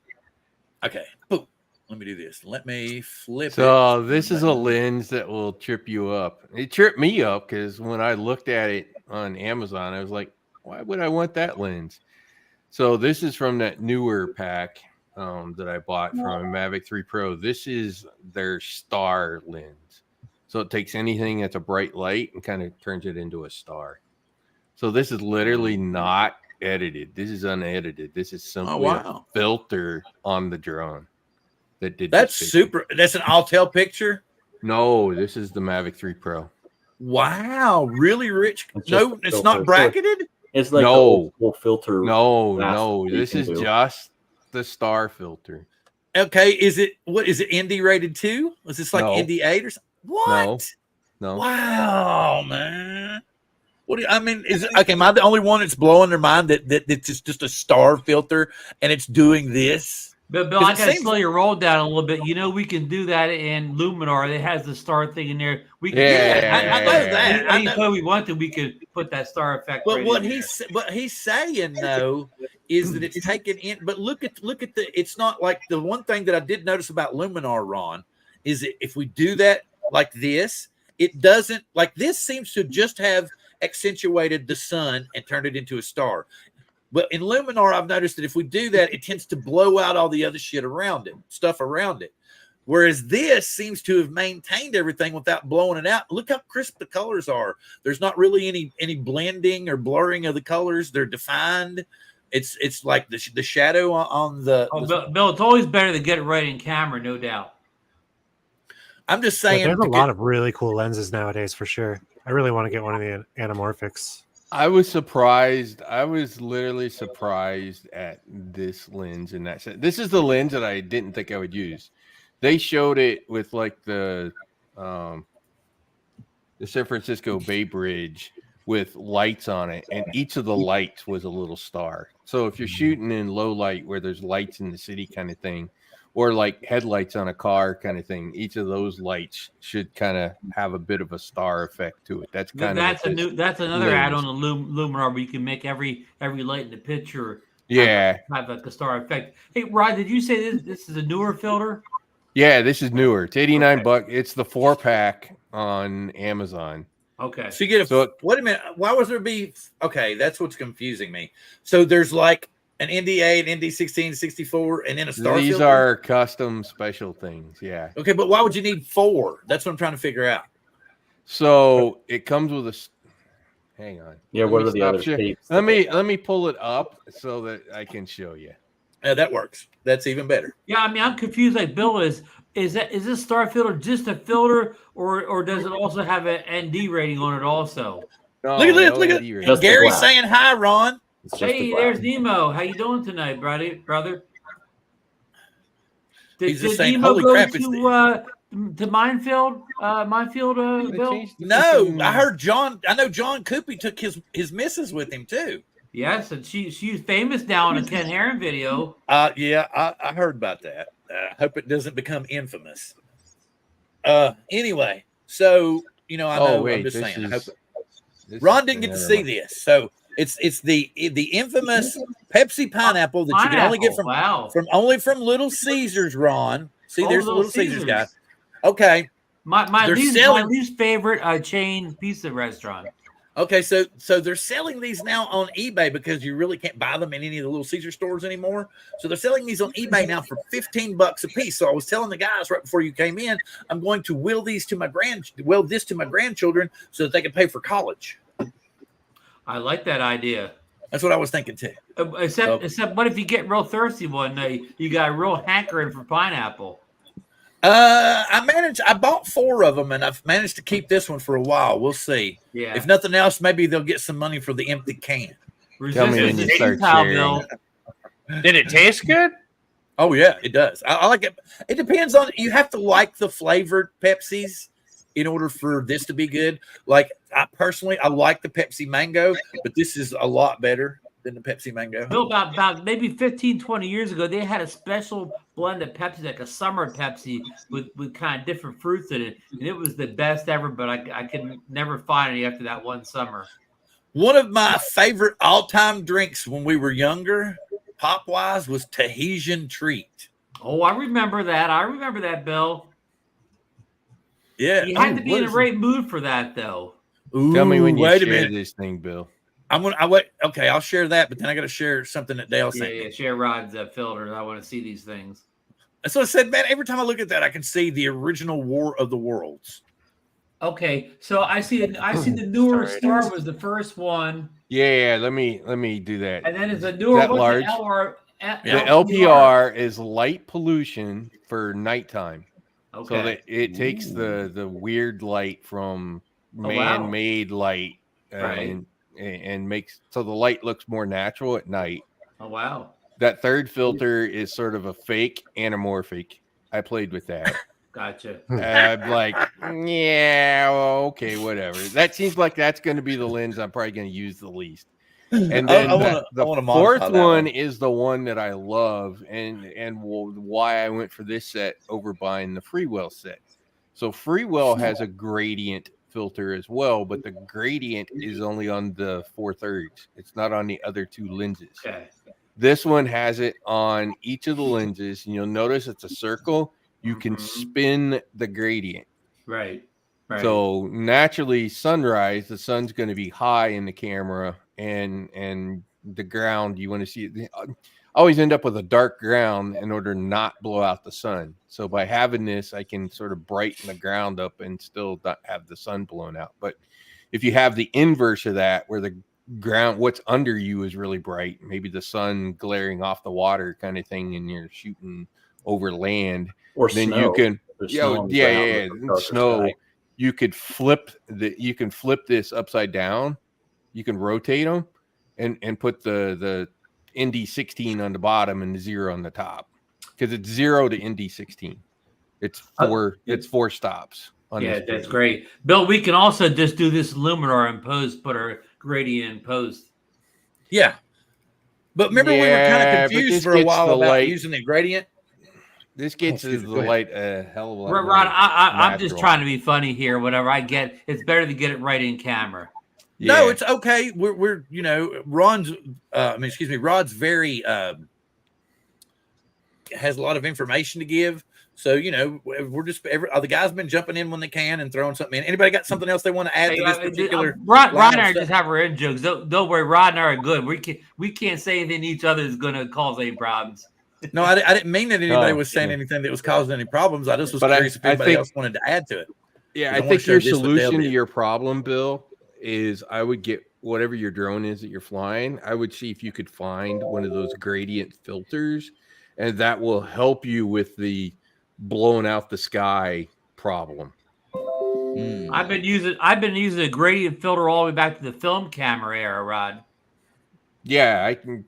Okay. Let Let me do this. Let me flip it. So this is a lens that will trip you up. It tripped me up because when I looked at it on Amazon, I was like, why would I want that lens? So this is from that newer pack that I bought from Mavic 3 Pro. This is their star lens. So it takes anything that's a bright light and kind of turns it into a star. So this is literally not edited. This is unedited. This is simply a filter on the drone that did. That's super. That's an Altel picture. No, this is the Mavic 3 Pro. Wow, really rich. No, it's not bracketed. It's like no filter. No. This is just the star filter. Okay, is it what is it? ND rated 2? Is this like ND 8 or something? What? No. Wow, man. What do you, I mean? Is it okay? Am I the only one that's blowing their mind that it's just a star filter and it's doing this? But Bill, I gotta slow your roll down a little bit. You know, we can do that in Luminar. It has the star thing in there. We can I know that. Anytime we want to, we could put that star effect. But what he's saying though is that it's taken in. But look at the. It's not like the one thing that I did notice about Luminar, Ron, is that if we do that like this, it doesn't like this seems to just have accentuated the sun and turned it into a star. But in Luminar, I've noticed that if we do that, it tends to blow out all the other shit around it, stuff around it. Whereas this seems to have maintained everything without blowing it out. Look how crisp the colors are. There's not really any blending or blurring of the colors. They're defined. It's like the shadow on the. Bill, it's always better to get it right in camera, no doubt. I'm just saying. There's a lot of really cool lenses nowadays for sure. I really want to get one of the anamorphics. I was surprised. I was literally surprised at this lens in that set. This is the lens that I didn't think I would use. They showed it with like the San Francisco Bay Bridge with lights on it, and each of the lights was a little star. So if you're shooting in low light where there's lights in the city kind of thing, or like headlights on a car kind of thing, each of those lights should kind of have a bit of a star effect to it. That's another add-on to Luminar where you can make every light in the picture have like a star effect. Hey, Rod, did you say this is a newer filter? Yeah, this is newer. It's $89. It's the 4-pack on Amazon. Okay. So you get wait a minute. Why was there okay, that's what's confusing me. So there's like an ND8, an ND16, 64, and then a star These filter? are custom special things, yeah. Okay, but why would you need 4? That's what I'm trying to figure out. So it comes with a. Hang on. Yeah, what are the other shapes? Let me pull it up so that I can show you. Yeah, that works. That's even better. Yeah, I mean, I'm confused. Like Bill is this star filter just a filter, or does it also have an ND rating on it also? No, look at this. Gary saying hi, Ron. Hey, there's Nemo. How you doing tonight, brother? Did Nemo go to Minefield, Bill? No, I heard John. I know John Coopy took his missus with him too. Yes, and she's famous now in a Ken Herron video. Yeah, I heard about that. I hope it doesn't become infamous. Anyway, so I know. I'm just saying. I hope Ron didn't get to see this, so. It's the infamous Pepsi pineapple that you can only get from Little Caesars, Ron. See, there's the Little Caesars guy. Okay. My least favorite chain pizza restaurant. Okay, so they're selling these now on eBay because you really can't buy them in any of the Little Caesar stores anymore. So they're selling these on eBay now for $15 a piece. So I was telling the guys right before you came in, I'm going to will this to my grandchildren so that they can pay for college. I like that idea. That's what I was thinking too. Except, what if you get real thirsty one day? You got a real hankering for pineapple. I bought 4 of them, and I've managed to keep this one for a while. We'll see. Yeah. If nothing else, maybe they'll get some money for the empty can. Tell me when you start sharing. Did it taste good? Oh yeah, it does. I like it. It depends on. You have to like the flavored Pepsis in order for this to be good. Like I like the Pepsi Mango, but this is a lot better than the Pepsi Mango. Bill, about maybe 15, 20 years ago, they had a special blend of Pepsi, like a summer Pepsi with kind of different fruits in it. And it was the best ever, but I could never find any after that one summer. One of my favorite all-time drinks when we were younger, pop-wise, was Tahitian Treat. Oh, I remember that. I remember that, Bill. Yeah. You had to be what in a is great mood for that, though. it? Ooh, Tell me when you wait a share minute. this thing, Bill. Okay, I'll share that, but then I got to share something that Dale sent me. Share Rod's filter. I want to see these things. So I said, man, every time I look at that, I can see the original War of the Worlds. Okay, so I see the newer Star was the first one, Yeah, let me do that. and then it's a newer that what's large. the LR, The LPR is light pollution for nighttime. Okay. So that it takes the weird light from wow. man-made light Right. and makes so the light looks more natural at night. Oh wow. That third filter is sort of a fake anamorphic. I played with that. Gotcha. I'm like, yeah, well, okay, whatever. That seems like that's going to be the lens I'm probably going to use the least. And then the fourth one is the one that I love, and why I went for this set over buying the Freewell set. So Freewell has a gradient filter as well, but the gradient is only on the 4/3. It's not on the other two lenses. Okay. This one has it on each of the lenses, and you'll notice it's a circle. You can spin the gradient. Right. Right. So naturally, sunrise, the sun's going to be high in the camera, and the ground you want to see. I always end up with a dark ground in order to not blow out the sun. So by having this, I can sort of brighten the ground up and still not have the sun blown out. But if you have the inverse of that, where the ground, what's under you is really bright, maybe the sun glaring off the water kind of thing, and you're shooting over land, or then snow. you can Yeah, snow. You could flip this upside down. You can rotate them and put the ND16 on the bottom and the 0 on the top, because it's 0 to ND16. It's four stops. Yeah, that's great, Bill. We can also just do this Luminar in post, put our gradient in post. Yeah, but remember we were kind of confused for a while about using the gradient. This gets the light a hell of a lot. Rod, I'm just trying to be funny here. Whatever I get, it's better to get it right in camera. Yeah. No, it's okay. We're Rod's very has a lot of information to give. So we're just the guys been jumping in when they can and throwing something in. Anybody got something else they want to add to this particular? Rod and I just have our in jokes. Don't worry, Rod and I are good. We can't say anything to each other is going to cause any problems. No, I didn't mean that anybody was saying anything that was causing any problems. I just was curious if anybody else wanted to add to it. Yeah, I think your solution to your problem, Bill, is I would get whatever your drone is that you're flying. I would see if you could find one of those gradient filters, and that will help you with the blowing out the sky problem. I've been using a gradient filter all the way back to the film camera era, Rod. Yeah, I can.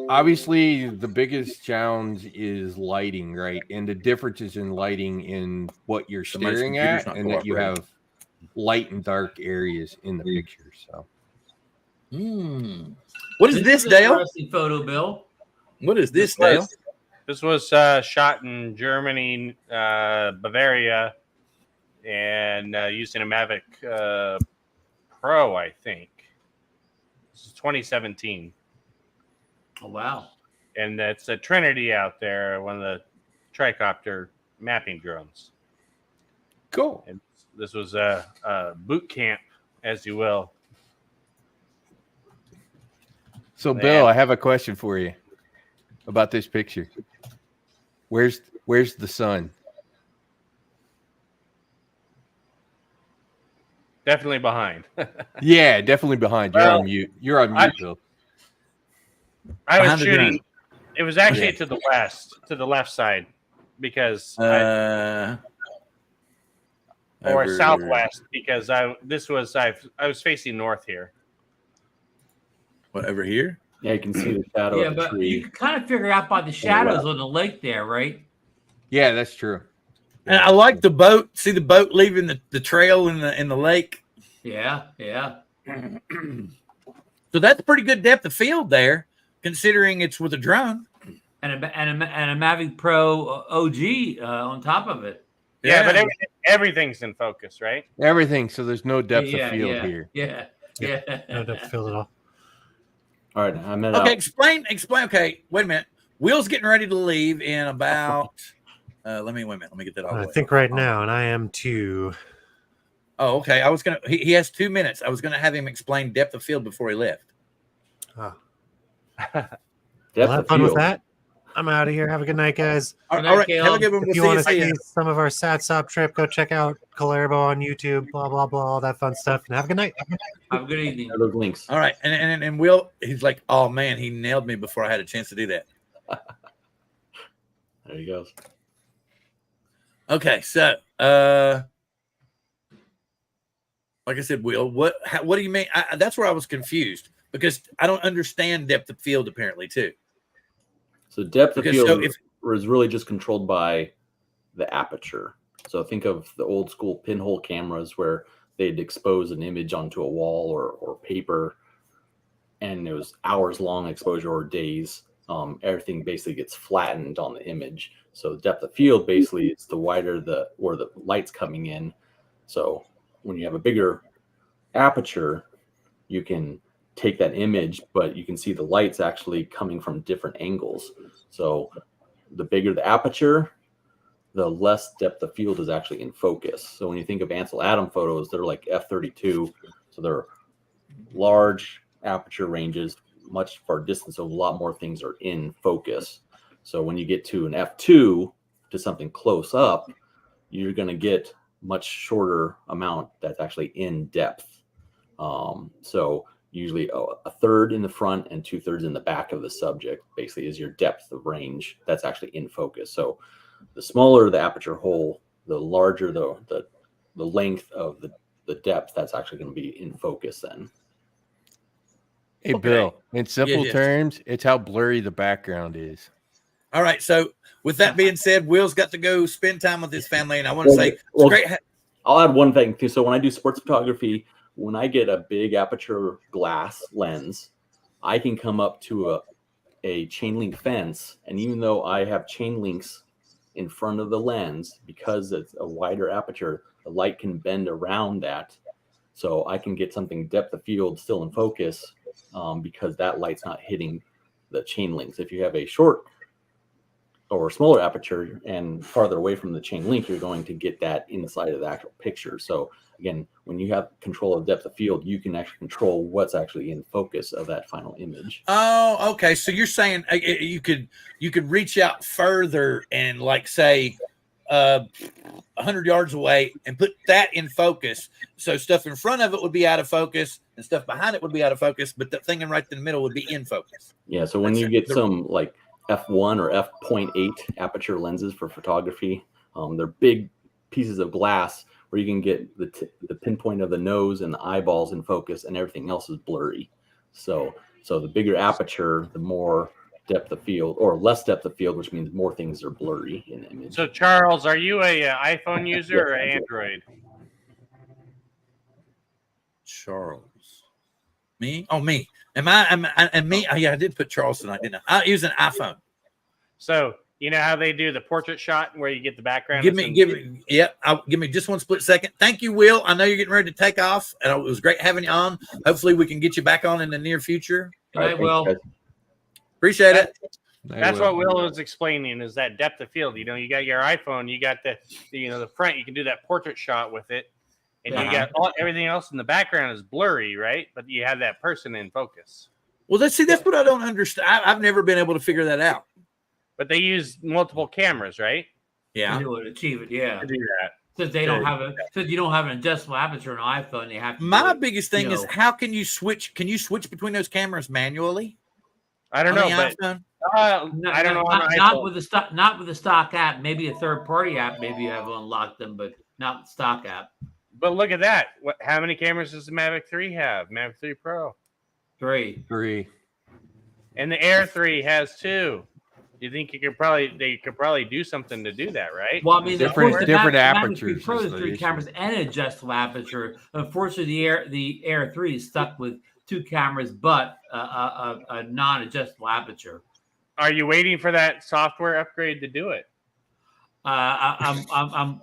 Obviously, the biggest challenge is lighting, right? And the differences in lighting in what you're staring at, and that you have light and dark areas in the picture. So, what is this, Dale? Interesting photo, Bill. What is this, Dale? This was shot in Germany, Bavaria, and using a Mavic Pro, I think. This is 2017. Oh, wow. And that's a Trinity out there, one of the tricopter mapping drones. Cool. And this was a boot camp, as you will. So, Bill, I have a question for you about this picture. Where's the sun? Definitely behind. Yeah, definitely behind. You're on mute. You're on mute, Bill. I was shooting. It was actually to the west, to the left side, because or southwest, because I was facing north here. What, over here? Yeah, you can see the shadow of the but tree. you can kind of figure out by the shadows on the lake there, right? Yeah, that's true. And I like the boat. See the boat leaving the trail in the lake. Yeah. So that's pretty good depth of field there, considering it's with a drone and a Mavic Pro OG on top of it. Yeah, but everything's in focus, right? Everything. So there's no depth of field here. Yeah. No depth of field at all. All right, I'm okay. Explain. Okay, wait a minute. Will's getting ready to leave in about. Let me get that all the I way. think right now, and I am too. Oh, okay. I was gonna. He has 2 minutes. I was gonna have him explain depth of field before he left. Oh. Depth Well, have of fun with field. that. I'm out of here. Have a good night, guys. All Good night, right. Have a Caleb. good one. If you We'll want to see see you. some of our sad stop trip, go check out Calerbo on YouTube. Blah blah blah, all that fun stuff. And have a good night. Have a good evening. Those links. All right. And Will, he's like, oh man, he nailed me before I had a chance to do that. There he goes. Okay, so like I said, Will, what do you mean? That's where I was confused because I don't understand depth of field apparently too. So depth of Because field so if- is really just controlled by the aperture. So think of the old school pinhole cameras where they'd expose an image onto a wall or paper, and it was hours long exposure or days. Everything basically gets flattened on the image. So depth of field basically is the wider where the light's coming in. So when you have a bigger aperture, you can take that image, but you can see the light's actually coming from different angles. So the bigger the aperture, the less depth of field is actually in focus. So when you think of Ansel Adams photos, they're like f32. So they're large aperture ranges, much far distance. So a lot more things are in focus. So when you get to an f2 to something close up, you're going to get much shorter amount that's actually in depth. So usually a third in the front and 2/3 in the back of the subject basically is your depth of range that's actually in focus. So the smaller the aperture hole, the larger the length of the depth that's actually going to be in focus then. Hey, Okay. Bill, in simple yes. terms, it's how blurry the background is. All right. So with that being said, Will's got to go spend time with his family, and I want to say it's great. I'll add one thing too. So when I do sports photography, when I get a big aperture glass lens, I can come up to a chain link fence, and even though I have chain links in front of the lens, because it's a wider aperture, the light can bend around that, so I can get something depth of field still in focus, because that light's not hitting the chain links. If you have a short or smaller aperture and farther away from the chain link, you're going to get that inside of the actual picture. So again, when you have control of depth of field, you can actually control what's actually in focus of that final image. Oh, okay. So you're saying you could reach out further and like say 100 yards away and put that in focus. So stuff in front of it would be out of focus and stuff behind it would be out of focus, but the thing right in the middle would be in focus. Yeah. So when you get some like f1 or f.8 aperture lenses for photography, they're big pieces of glass where you can get the pinpoint of the nose and the eyeballs in focus, and everything else is blurry. So the bigger aperture, the more depth of field, or less depth of field, which means more things are blurry in the image. So Charles, are you a iPhone user or Android? Charles, me? Oh, me. Am I? And me? Oh, yeah, I did put Charles tonight, didn't I? I use an iPhone. So you know how they do the portrait shot where you get the background? Give me just one split second. Thank you, Will. I know you're getting ready to take off, and it was great having you on. Hopefully, we can get you back on in the near future. Good night, Will. Appreciate it. That's what Will was explaining, is that depth of field. You know, you got your iPhone, you got the front, you can do that portrait shot with it, and you got everything else in the background is blurry, right? But you have that person in focus. Well, that's what I don't understand. I've never been able to figure that out. But they use multiple cameras, right? Yeah, To achieve it, yeah. To do that. Since you don't have an adjustable aperture on an iPhone, they have to. My biggest thing is how can you switch? Can you switch between those cameras manually? I don't know, but I don't know. Not with the stock app. Maybe a third party app. Maybe you have unlocked them, but not the stock app. But look at that. How many cameras does the Mavic 3 have? Mavic 3 Pro. 3. And the Air 3 has 2. You think they could probably do something to do that, right? Well, I mean, different Mavic apertures. 3 Pro has 3 cameras and an adjustable aperture. Unfortunately, the Air 3 is stuck with 2 cameras, but a non-adjustable aperture. Are you waiting for that software upgrade to do it? I'm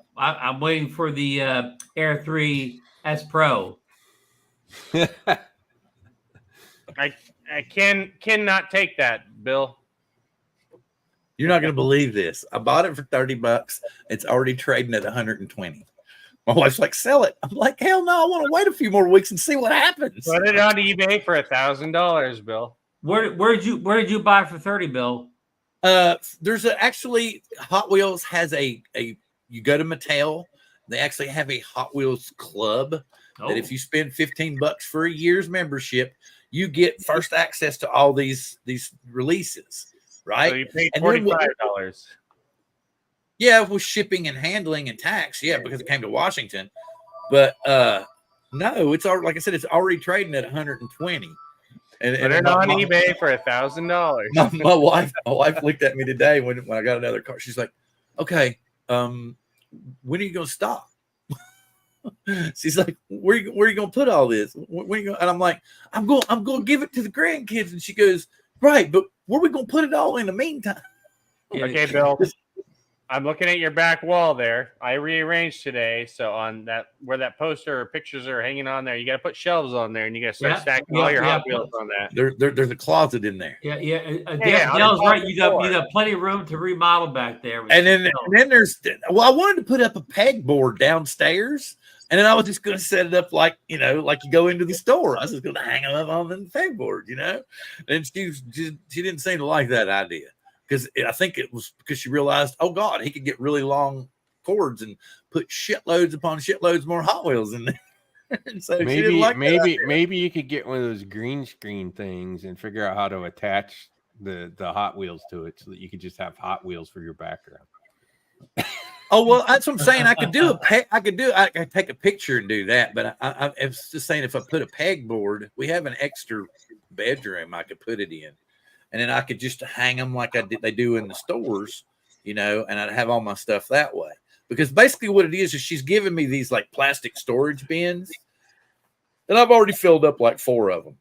waiting for the Air 3 S Pro. I cannot take that, Bill. You're not going to believe this. I bought it for $30. It's already trading at 120. My wife's like, sell it. I'm like, hell no, I want to wait a few more weeks and see what happens. Put it on eBay for $1,000, Bill. Where did you buy it for 30, Bill? There's actually Hot Wheels has a you go to Mattel, they actually have a Hot Wheels club that if you spend $15 for a year's membership, you get first access to all these releases, right? So you paid $45. Yeah, with shipping and handling and tax, yeah, because it came to Washington. But no, it's already, like I said, it's already trading at 120. And Put it on eBay for $1,000. My wife looked at me today when I got another car. She's like, "Okay, when are you gonna stop?" She's like, "Where you gonna put all this? Where you gonna?" And I'm like, "I'm going to give it to the grandkids." And she goes, "Right, but where are we gonna put it all in the meantime?" Okay, Bill. I'm looking at your back wall there. I rearranged today, so on that where that poster or pictures are hanging on there, you got to put shelves on there, and you got to start stacking all your Hot Wheels on that. There's a closet in there. Yeah. Dale's right. You got plenty of room to remodel back there. And then there's I wanted to put up a pegboard downstairs, and then I was just going to set it up like you go into the store. I was just going to hang them up on the pegboard, And she didn't seem to like that idea. Because I think it was because she realized, oh God, he could get really long cords and put shitloads upon shitloads more Hot Wheels in there. So maybe you could get one of those green screen things and figure out how to attach the Hot Wheels to it so that you could just have Hot Wheels for your background. Oh well, that's what I'm saying. I could take a picture and do that, but I was just saying if I put a pegboard, we have an extra bedroom I could put it in. And then I could just hang them like they do in the stores, and I'd have all my stuff that way. Because basically what it is she's giving me these like plastic storage bins, and I've already filled up like 4 of them.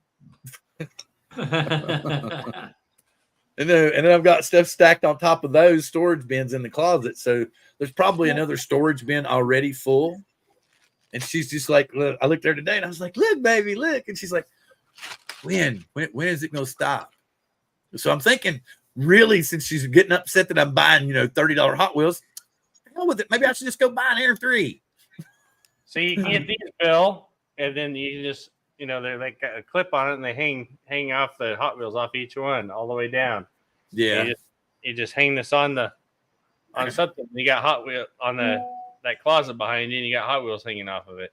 and then I've got stuff stacked on top of those storage bins in the closet. So there's probably another storage bin already full. And she's just like, look, I looked there today and I was like, look, baby, look. And she's like, when is it going to stop? So I'm thinking, really, since she's getting upset that I'm buying, $30 Hot Wheels, hell with it. Maybe I should just go buy an Air 3. So you can get these, Bill, and then you just, they're like a clip on it, and they hang off the Hot Wheels off each one all the way down. Yeah. You just hang this on something. You got Hot Wheel on that closet behind you, and you got Hot Wheels hanging off of it.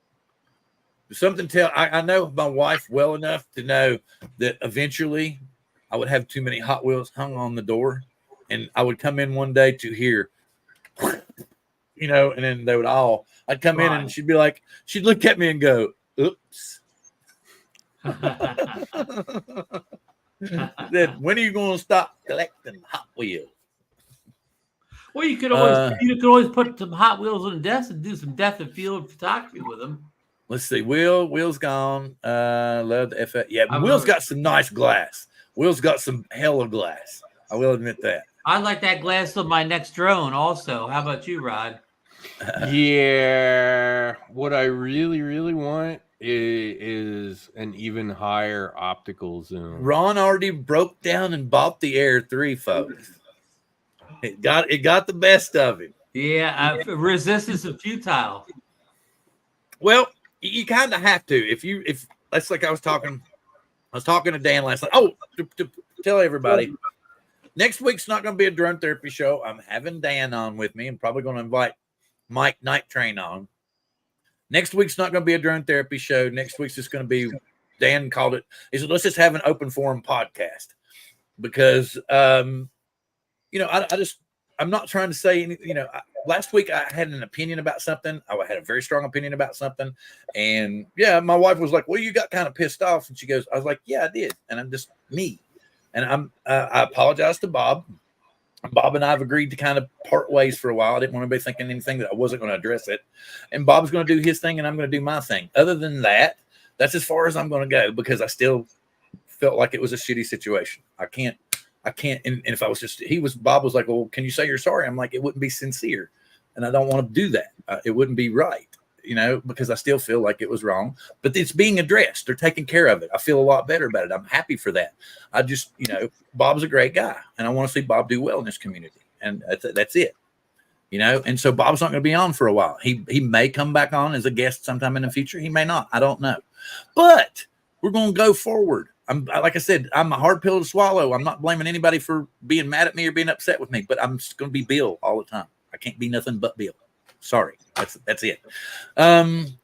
I know my wife well enough to know that eventually I would have too many Hot Wheels hung on the door, and I would come in one day to hear, and then they would I'd come in and she'd be like, she'd look at me and go, oops. Then when are you going to stop collecting Hot Wheels? Well, you could always put some Hot Wheels on the desk and do some depth of field photography with them. Let's see. Will's gone. Love the FA. Yeah, Will's got some nice glass. Will's got some hella glass. I will admit that. I like that glass on my next drone also. How about you, Rod? Yeah. What I really, really want is an even higher optical zoom. Ron already broke down and bought the Air 3, folks. It got the best of him. Yeah, resistance of futile. Well, you kind of have to. If that's like I was talking to Dan last night. Oh, to tell everybody, next week's not going to be a drone therapy show. I'm having Dan on with me. I'm probably going to invite Mike Night Train on. Next week's not going to be a drone therapy show. Next week's just going to be, Dan called it, he said, let's just have an open forum podcast. Because, I'm not trying to say anything, last week I had an opinion about something. I had a very strong opinion about something. And yeah, my wife was like, well, you got kind of pissed off. And she goes, I was like, yeah, I did. And I'm just me. And I apologize to Bob. Bob and I have agreed to kind of part ways for a while. I didn't want anybody thinking anything that I wasn't going to address it. And Bob's going to do his thing and I'm going to do my thing. Other than that, that's as far as I'm going to go because I still felt like it was a shitty situation. I can't. And if I was Bob was like, well, can you say you're sorry? I'm like, it wouldn't be sincere. And I don't want to do that. It wouldn't be right. because I still feel like it was wrong, but it's being addressed. They're taking care of it. I feel a lot better about it. I'm happy for that. I just, Bob's a great guy, and I want to see Bob do well in this community, and that's it. And so Bob's not going to be on for a while. He may come back on as a guest sometime in the future. He may not. I don't know. But we're going to go forward. Like I said, I'm a hard pill to swallow. I'm not blaming anybody for being mad at me or being upset with me, but I'm just going to be Bill all the time. I can't be nothing but Bill. Sorry. That's it.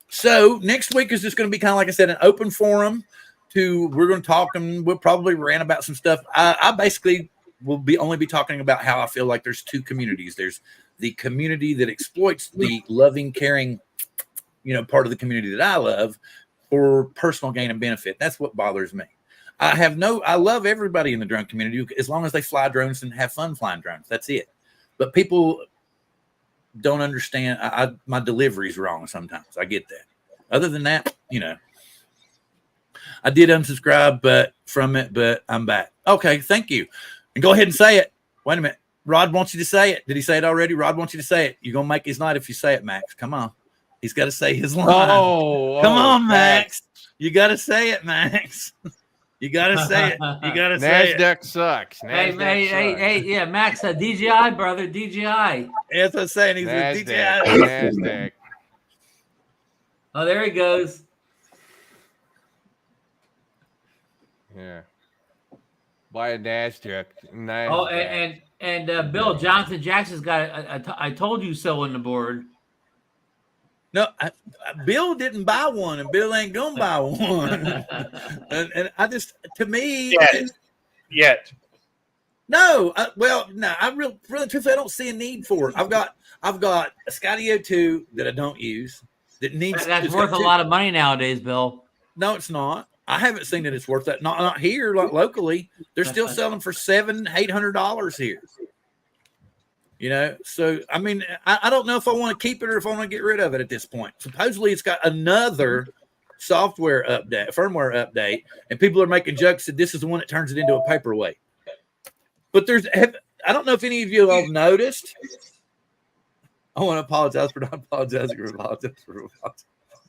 So next week is just going to be kind of, like I said, an open forum we're going to talk, and we'll probably rant about some stuff. I basically will only be talking about how I feel like there's two communities. There's the community that exploits the loving, caring, part of the community that I love for personal gain and benefit. That's what bothers me. I love everybody in the drone community as long as they fly drones and have fun flying drones. That's it. But people don't understand. My delivery's wrong sometimes. I get that. Other than that, I did unsubscribe from it, but I'm back. Okay, thank you. And go ahead and say it. Wait a minute. Rod wants you to say it. Did he say it already? Rod wants you to say it. You're going to make his night if you say it, Max. Come on. He's got to say his line. Come on, Max. You got to say it, Max. You got to say it. You got to say it. NASDAQ sucks. Hey, yeah, Max, DJI, brother, DJI. That's what I'm saying. He's a DJI. NASDAQ. Oh, there he goes. Yeah. Buy a NASDAQ. Oh, and Bill, Jonathan Jackson's got a I told you so on the board. No, Bill didn't buy one, and Bill ain't gonna buy one. and I just, to me, yet. No, I really, truthfully, I don't see a need for it. I've got a Skydio 2 that I don't use. That's worth a lot of money nowadays, Bill. No, it's not. I haven't seen that it's worth that. Not here, like locally. They're still selling for $700-800 here. So I mean, I don't know if I want to keep it or if I want to get rid of it at this point. Supposedly, it's got another firmware update, and people are making jokes that this is the one that turns it into a paperweight. But I don't know if any of you have noticed. I want to apologize for not apologizing.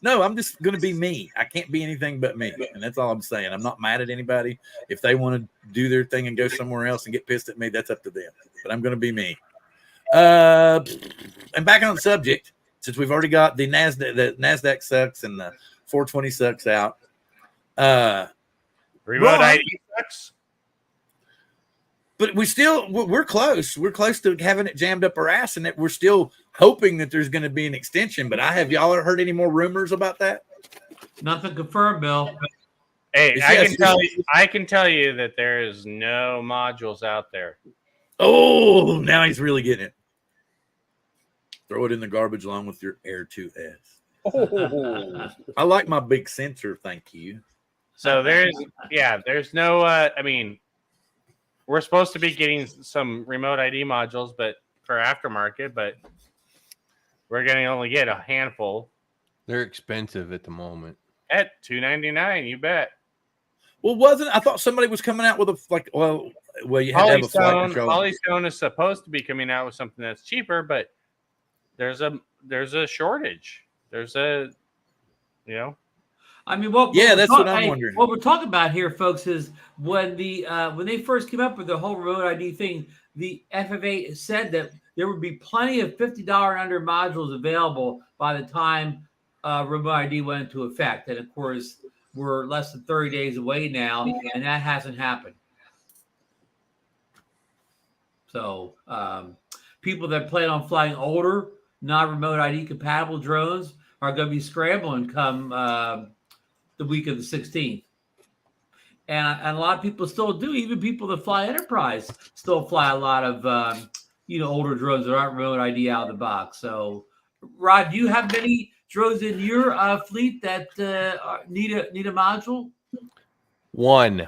No, I'm just going to be me. I can't be anything but me. And that's all I'm saying. I'm not mad at anybody. If they want to do their thing and go somewhere else and get pissed at me, that's up to them. But I'm going to be me. And back on the subject, since we've already got the NASDAQ sucks and the 420 sucks out. Remote ID sucks. But we're close. We're close to having it jammed up our ass, and we're still hoping that there's going to be an extension. But y'all heard any more rumors about that? Nothing confirmed, Bill. Hey, I can tell you that there is no modules out there. Oh, now he's really getting it. Throw it in the garbage along with your Air 2S. Oh. I like my big sensor. Thank you. So there's no, I mean, we're supposed to be getting some remote ID modules, but for aftermarket, but we're going to only get a handful. They're expensive at the moment. At $299, you bet. Well, I thought somebody was coming out with you had to have a flight controller. Polystone is supposed to be coming out with something that's cheaper, but there's a shortage. There's a, I mean, that's what I'm wondering. What we're talking about here, folks, is when they first came up with the whole remote ID thing, the FFA said that there would be plenty of $50 and under modules available by the time remote ID went into effect. And of course, we're less than 30 days away now, and that hasn't happened. So people that plan on flying older, non-remote ID compatible drones are going to be scrambling come the week of the 16th. And a lot of people still do. Even people that fly enterprise still fly a lot of older drones that aren't remote ID out of the box. So, Rod, do you have many drones in your fleet that need a module? One.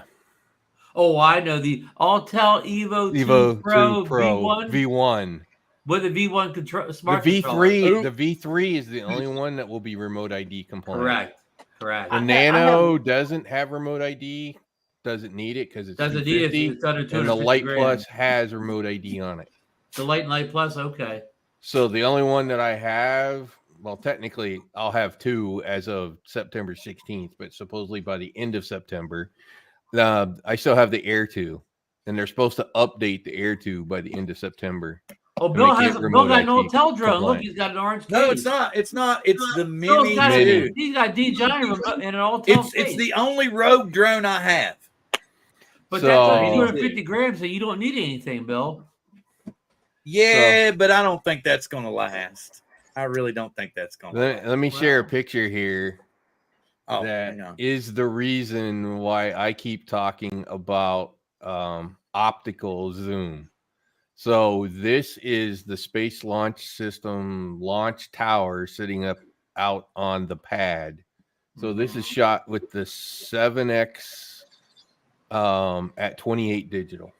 Oh, I know, the Altel Evo 2 Pro V1. With the V1 smart the V3, controller. The V3 is the only one that will be remote ID compliant. Correct. The Nano doesn't have remote ID. Doesn't need it because it's doesn't need it. It's under $250,000. And the Light Plus has remote ID on it. The Light and Light Plus, okay. So the only one that I have well, technically, I'll have 2 as of September 16th, but supposedly by the end of September, I still have the Air 2, and they're supposed to update the Air 2 by the end of September. Oh, Bill got an hotel drone. Look, he's got an orange case. No, it's not. It's not. It's the Bill's Mini got 2. He's got DJI in an hotel case. It's the only Rogue drone I have. But that's like 250 grams, so you don't need anything, Bill. Yeah, but I don't think that's going to last. I really don't think that's going to last. Let me share a picture here. Oh, that is the reason why I keep talking about optical zoom. So this is the Space Launch System launch tower sitting up out on the pad. So this is shot with the 7X at 28 digital.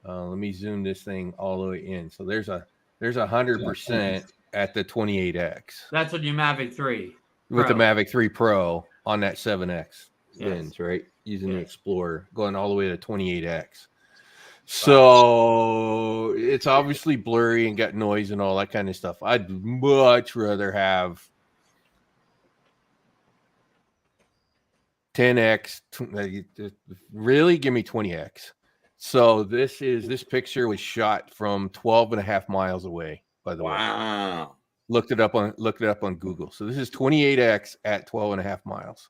Let me zoom this thing all the way in. So there's 100% at the 28X. That's on your Mavic 3. With the Mavic 3 Pro on that 7X lens, right? Using the Explorer, going all the way to 28X. So it's obviously blurry and got noise and all that kind of stuff. I'd much rather have 10X. Really, give me 20X. So this picture was shot from 12.5 miles away, by the way. Wow. Looked it up on Google. So this is 28X at 12.5 miles.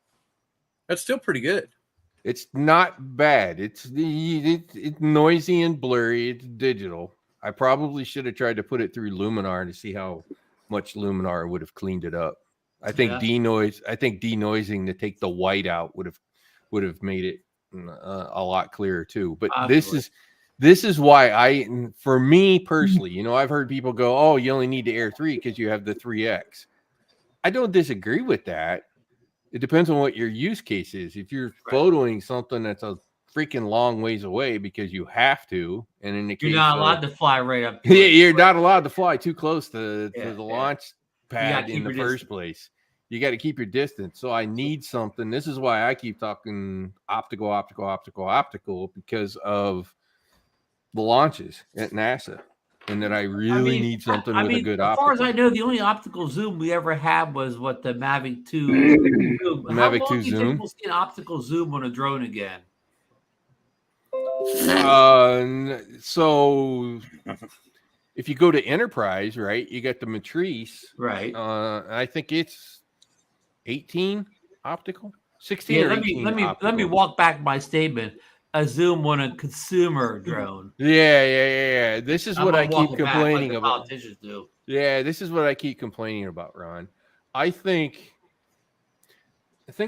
That's still pretty good. It's not bad. It's noisy and blurry. It's digital. I probably should have tried to put it through Luminar to see how much Luminar would have cleaned it up. I think denoising to take the white out would have made it a lot clearer too. But this is why for me personally, I've heard people go, "Oh, you only need the Air 3 because you have the 3X." I don't disagree with that. It depends on what your use case is. If you're photoing something that's a freaking long ways away because you have to, and in the case you're not allowed to fly right up. Yeah, you're not allowed to fly too close to the launch pad in the first place. You got to keep your distance. So I need something. This is why I keep talking optical, because of the launches at NASA. And that I really need something with a good optical. As far as I know, the only optical zoom we ever had was the Mavic 2 zoom. Mavic 2 zoom? We'll see an optical zoom on a drone again. So if you go to Enterprise, right, you got the Matrice. Right. I think it's 18 optical, 16 or 18 let me walk back my statement. A zoom on a consumer drone. Yeah. This is what I keep complaining about. Politicians do. Yeah, this is what I keep complaining about, Ron. I think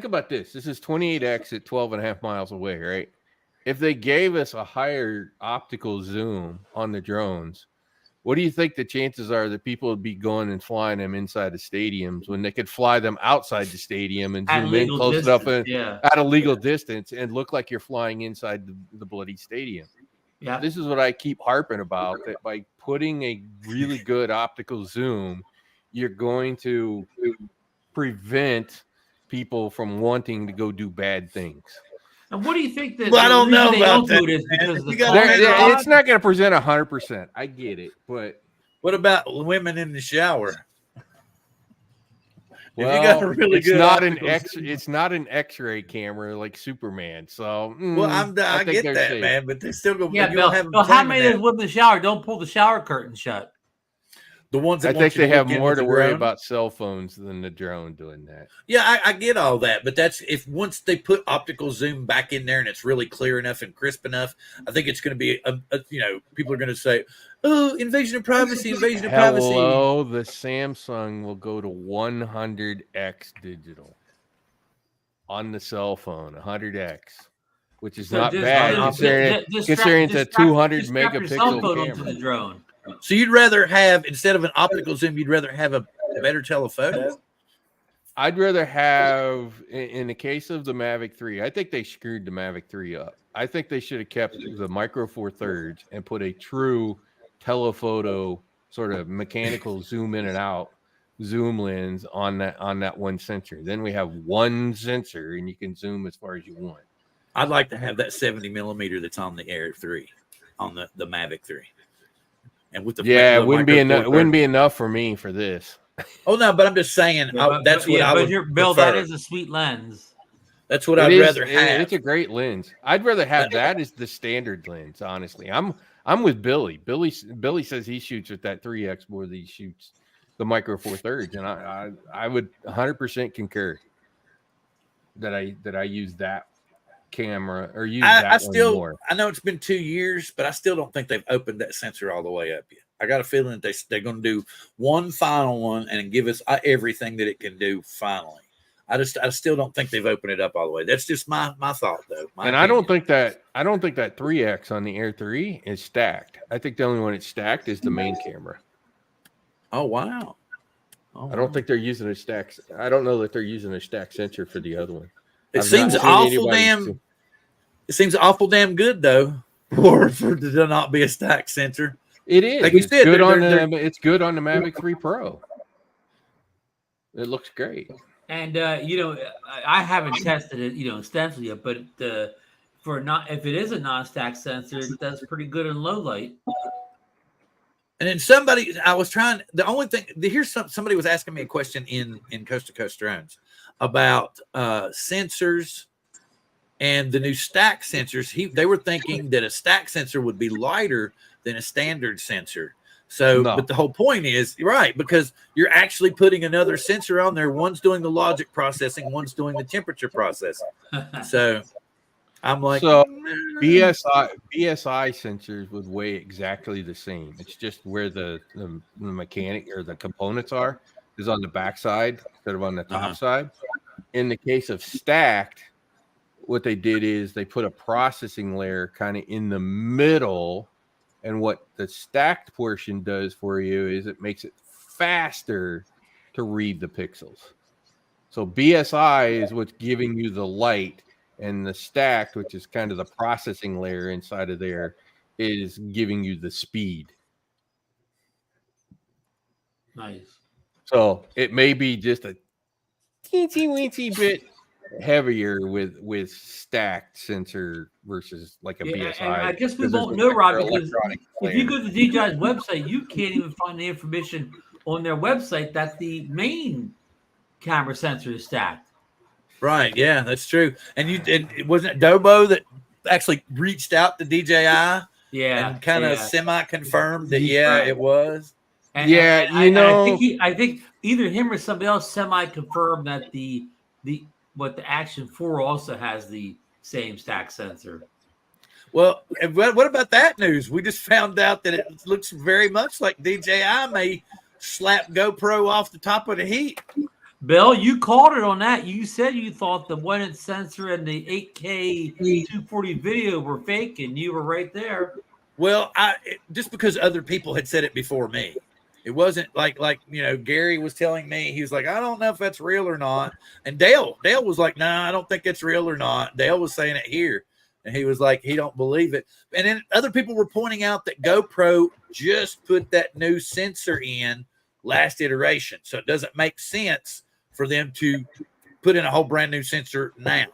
about this. This is 28X at 12.5 miles away, right? If they gave us a higher optical zoom on the drones, what do you think the chances are that people would be going and flying them inside the stadiums when they could fly them outside the stadium and zoom in close enough at a legal distance and look like you're flying inside the bloody stadium? Yeah. This is what I keep harping about, that by putting a really good optical zoom, you're going to prevent people from wanting to go do bad things. And what do you think that? Well, I don't know about that. Is because of it's not going to present 100%. I get it, but what about women in the shower? Well, if you got a really it's not an X-ray camera like Superman. So I get that, safe. Man, but they still go. Yeah, Bill. How many of those women in the shower don't pull the shower curtain shut? The ones I think they have more to worry about cell phones than the drone doing that. Yeah, I get all that, but that's if once they put optical zoom back in there and it's really clear enough and crisp enough, I think it's going to be people are going to say, "Oh, invasion of privacy, invasion of privacy." Hello, the Samsung will go to 100x digital on the cell phone, 100x, which is not bad considering it's a 200 megapixel camera. The drone. So you'd rather have, instead of an optical zoom, you'd rather have a better telephoto? I'd rather have, in the case of the Mavic 3, I think they screwed the Mavic 3 up. I think they should have kept the Micro Four Thirds and put a true telephoto sort of mechanical zoom in and out zoom lens on that one sensor. Then we have one sensor and you can zoom as far as you want. I'd like to have that 70 millimeter that's on the Air 3, on the Mavic 3. And with the it wouldn't be enough. It wouldn't be enough for me for this. Oh no, but I'm just saying that's what I would Bill, prefer. that is a sweet lens. That's what I'd rather have. It's a great lens. I'd rather have that as the standard lens. Honestly, I'm with Billy. Billy says he shoots with that 3x more than he shoots the Micro Four Thirds, and I would 100% concur that I use that camera or use that one more. I know it's been 2 years, but I still don't think they've opened that sensor all the way up yet. I got a feeling that they're going to do one final one and give us everything that it can do finally. I still don't think they've opened it up all the way. That's just my thought, though. And I don't think that 3x on the Air 3 is stacked. I think the only one it's stacked is the main camera. Oh wow! I don't think they're using a stack. I don't know that they're using a stack sensor for the other one. It seems awful damn. It seems awful damn good though for to not be a stack sensor. It is. Like you said, it's good on the Mavic 3 Pro. It looks great. And I haven't tested it, extensively yet, but if it is a non-stack sensor, it does pretty good in low light. And then somebody was asking me a question in Coast to Coast Drones about sensors and the new stack sensors. They were thinking that a stack sensor would be lighter than a standard sensor. So, But the whole point is, right, because you're actually putting another sensor on there. One's doing the logic processing, one's doing the temperature processing. So I'm like, BSI sensors would weigh exactly the same. It's just where the mechanic or the components is on the back side instead of on the top side. In the case of stacked, what they did is they put a processing layer kind of in the middle. And what the stacked portion does for you is it makes it faster to read the pixels. So BSI is what's giving you the light, and the stacked, which is kind of the processing layer inside of there, is giving you the speed. Nice. So it may be just a teensy-weensy bit heavier with stacked sensor versus like a BSI. And I guess we won't know, Rob, because if you go to DJI's website, you can't even find the information on their website that the main camera sensor is stacked. Right, yeah, that's true. And it wasn't Dobo that actually reached out to DJI, and kind of semi-confirmed that it was. And I think either him or somebody else semi-confirmed that the Action 4 also has the same stack sensor. Well, what about that news? We just found out that it looks very much like DJI may slap GoPro off the top of the heap. Bill, you called it on that. You said you thought the 1-inch sensor and the 8K 240 video were fake, and you were right there. Well, just because other people had said it before me. It wasn't like Gary was telling me. He was like, I don't know if that's real or not. And Dale was like, no, I don't think it's real or not. Dale was saying it here. And he was like, he don't believe it. And then other people were pointing out that GoPro just put that new sensor in last iteration. So it doesn't make sense for them to put in a whole brand new sensor now.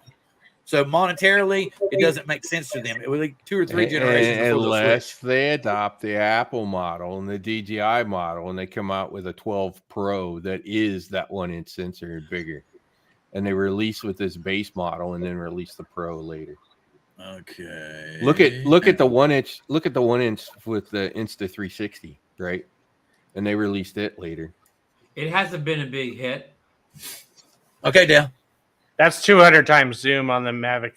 So monetarily, it doesn't make sense to them. It was like 2 or 3 generations unless they adopt the Apple model and the DJI model, and they come out with a 12 Pro that is that 1-inch sensor and bigger, and they release with this base model and then release the Pro later. Okay. Look at the 1-inch. Look at the 1-inch with the Insta360, right? And they released it later. It hasn't been a big hit. Okay, Dale. That's 200 times zoom on the Mavic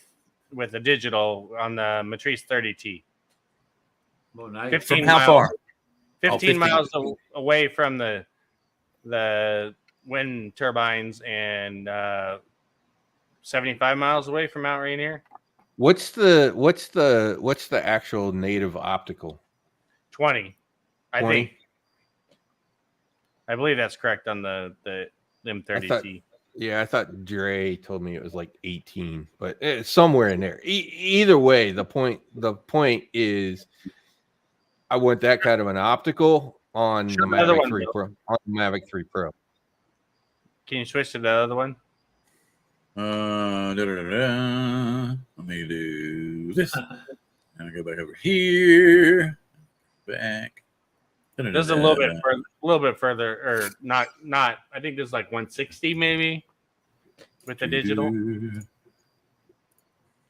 with the digital on the Matrice 30T. Well, nice. 15 From how miles, far? 15 miles away from the wind turbines and 75 miles away from Mount Rainier. What's the actual native optical? 20, I 20? think. I believe that's correct on the M30T. I thought Dre told me it was like 18, but it's somewhere in there. Either way, the point is, I want that kind of an optical on the Mavic 3 Pro. On the Mavic 3 Pro. Can you switch to the other one? Let me do this. And I go back over here. Back. This is a little bit further, or not. I think this is like 160 maybe with the digital.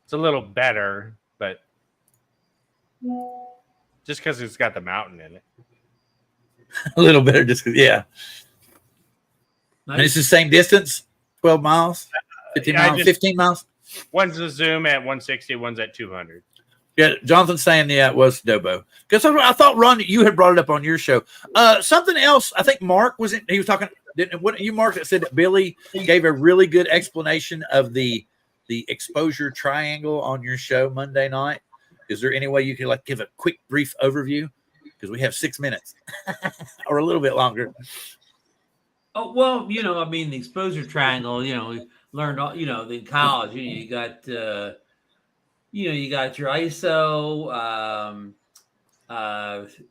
It's a little better, but just because it's got the mountain in it. A little better, just yeah. Nice. And it's the same distance, 12 miles, 15 miles, 15 miles. One's a zoom at 160, one's at 200. Yeah, Jonathan's saying it was Dobo. Because I thought, Ron, you had brought it up on your show. Something else, I think Mark he was talking, Mark, that said that Billy gave a really good explanation of the exposure triangle on your show Monday night. Is there any way you could give a quick, brief overview? Because we have 6 minutes or a little bit longer. Oh, well, the exposure triangle, we learned all, in college, you got, you got your ISO,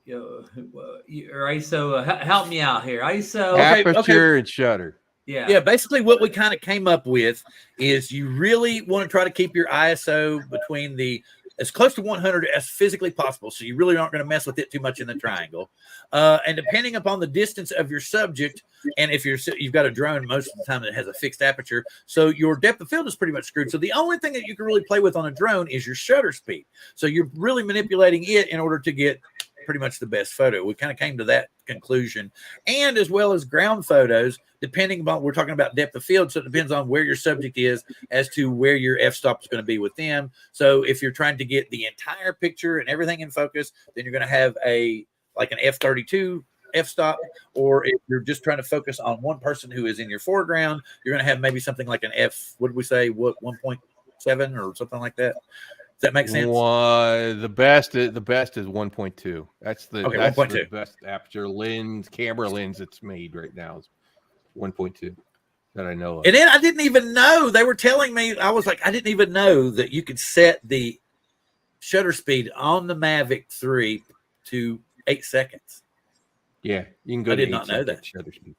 your ISO, help me out here. ISO, aperture, and shutter. Yeah. Basically, what we kind of came up with is you really want to try to keep your ISO between as close to 100 as physically possible. So you really aren't going to mess with it too much in the triangle. And depending upon the distance of your subject, and if you've got a drone most of the time that has a fixed aperture, so your depth of field is pretty much screwed. So the only thing that you can really play with on a drone is your shutter speed. So you're really manipulating it in order to get pretty much the best photo. We kind of came to that conclusion. And as well as ground photos, depending upon, we're talking about depth of field, so it depends on where your subject is as to where your f-stop is going to be with them. So if you're trying to get the entire picture and everything in focus, then you're going to have an f32 f-stop, or if you're just trying to focus on one person who is in your foreground, you're going to have maybe something like an what did we say, 1.7 or something like that. Does that make sense? The best is 1.2. That's that's 1.2. The best aperture camera lens that's made right now is 1.2 that I know of. And then I didn't even know, they were telling me, I was like, I didn't even know that you could set the shutter speed on the Mavic 3 to 8 seconds. Yeah, you can go. I did not know that. Shutter speed.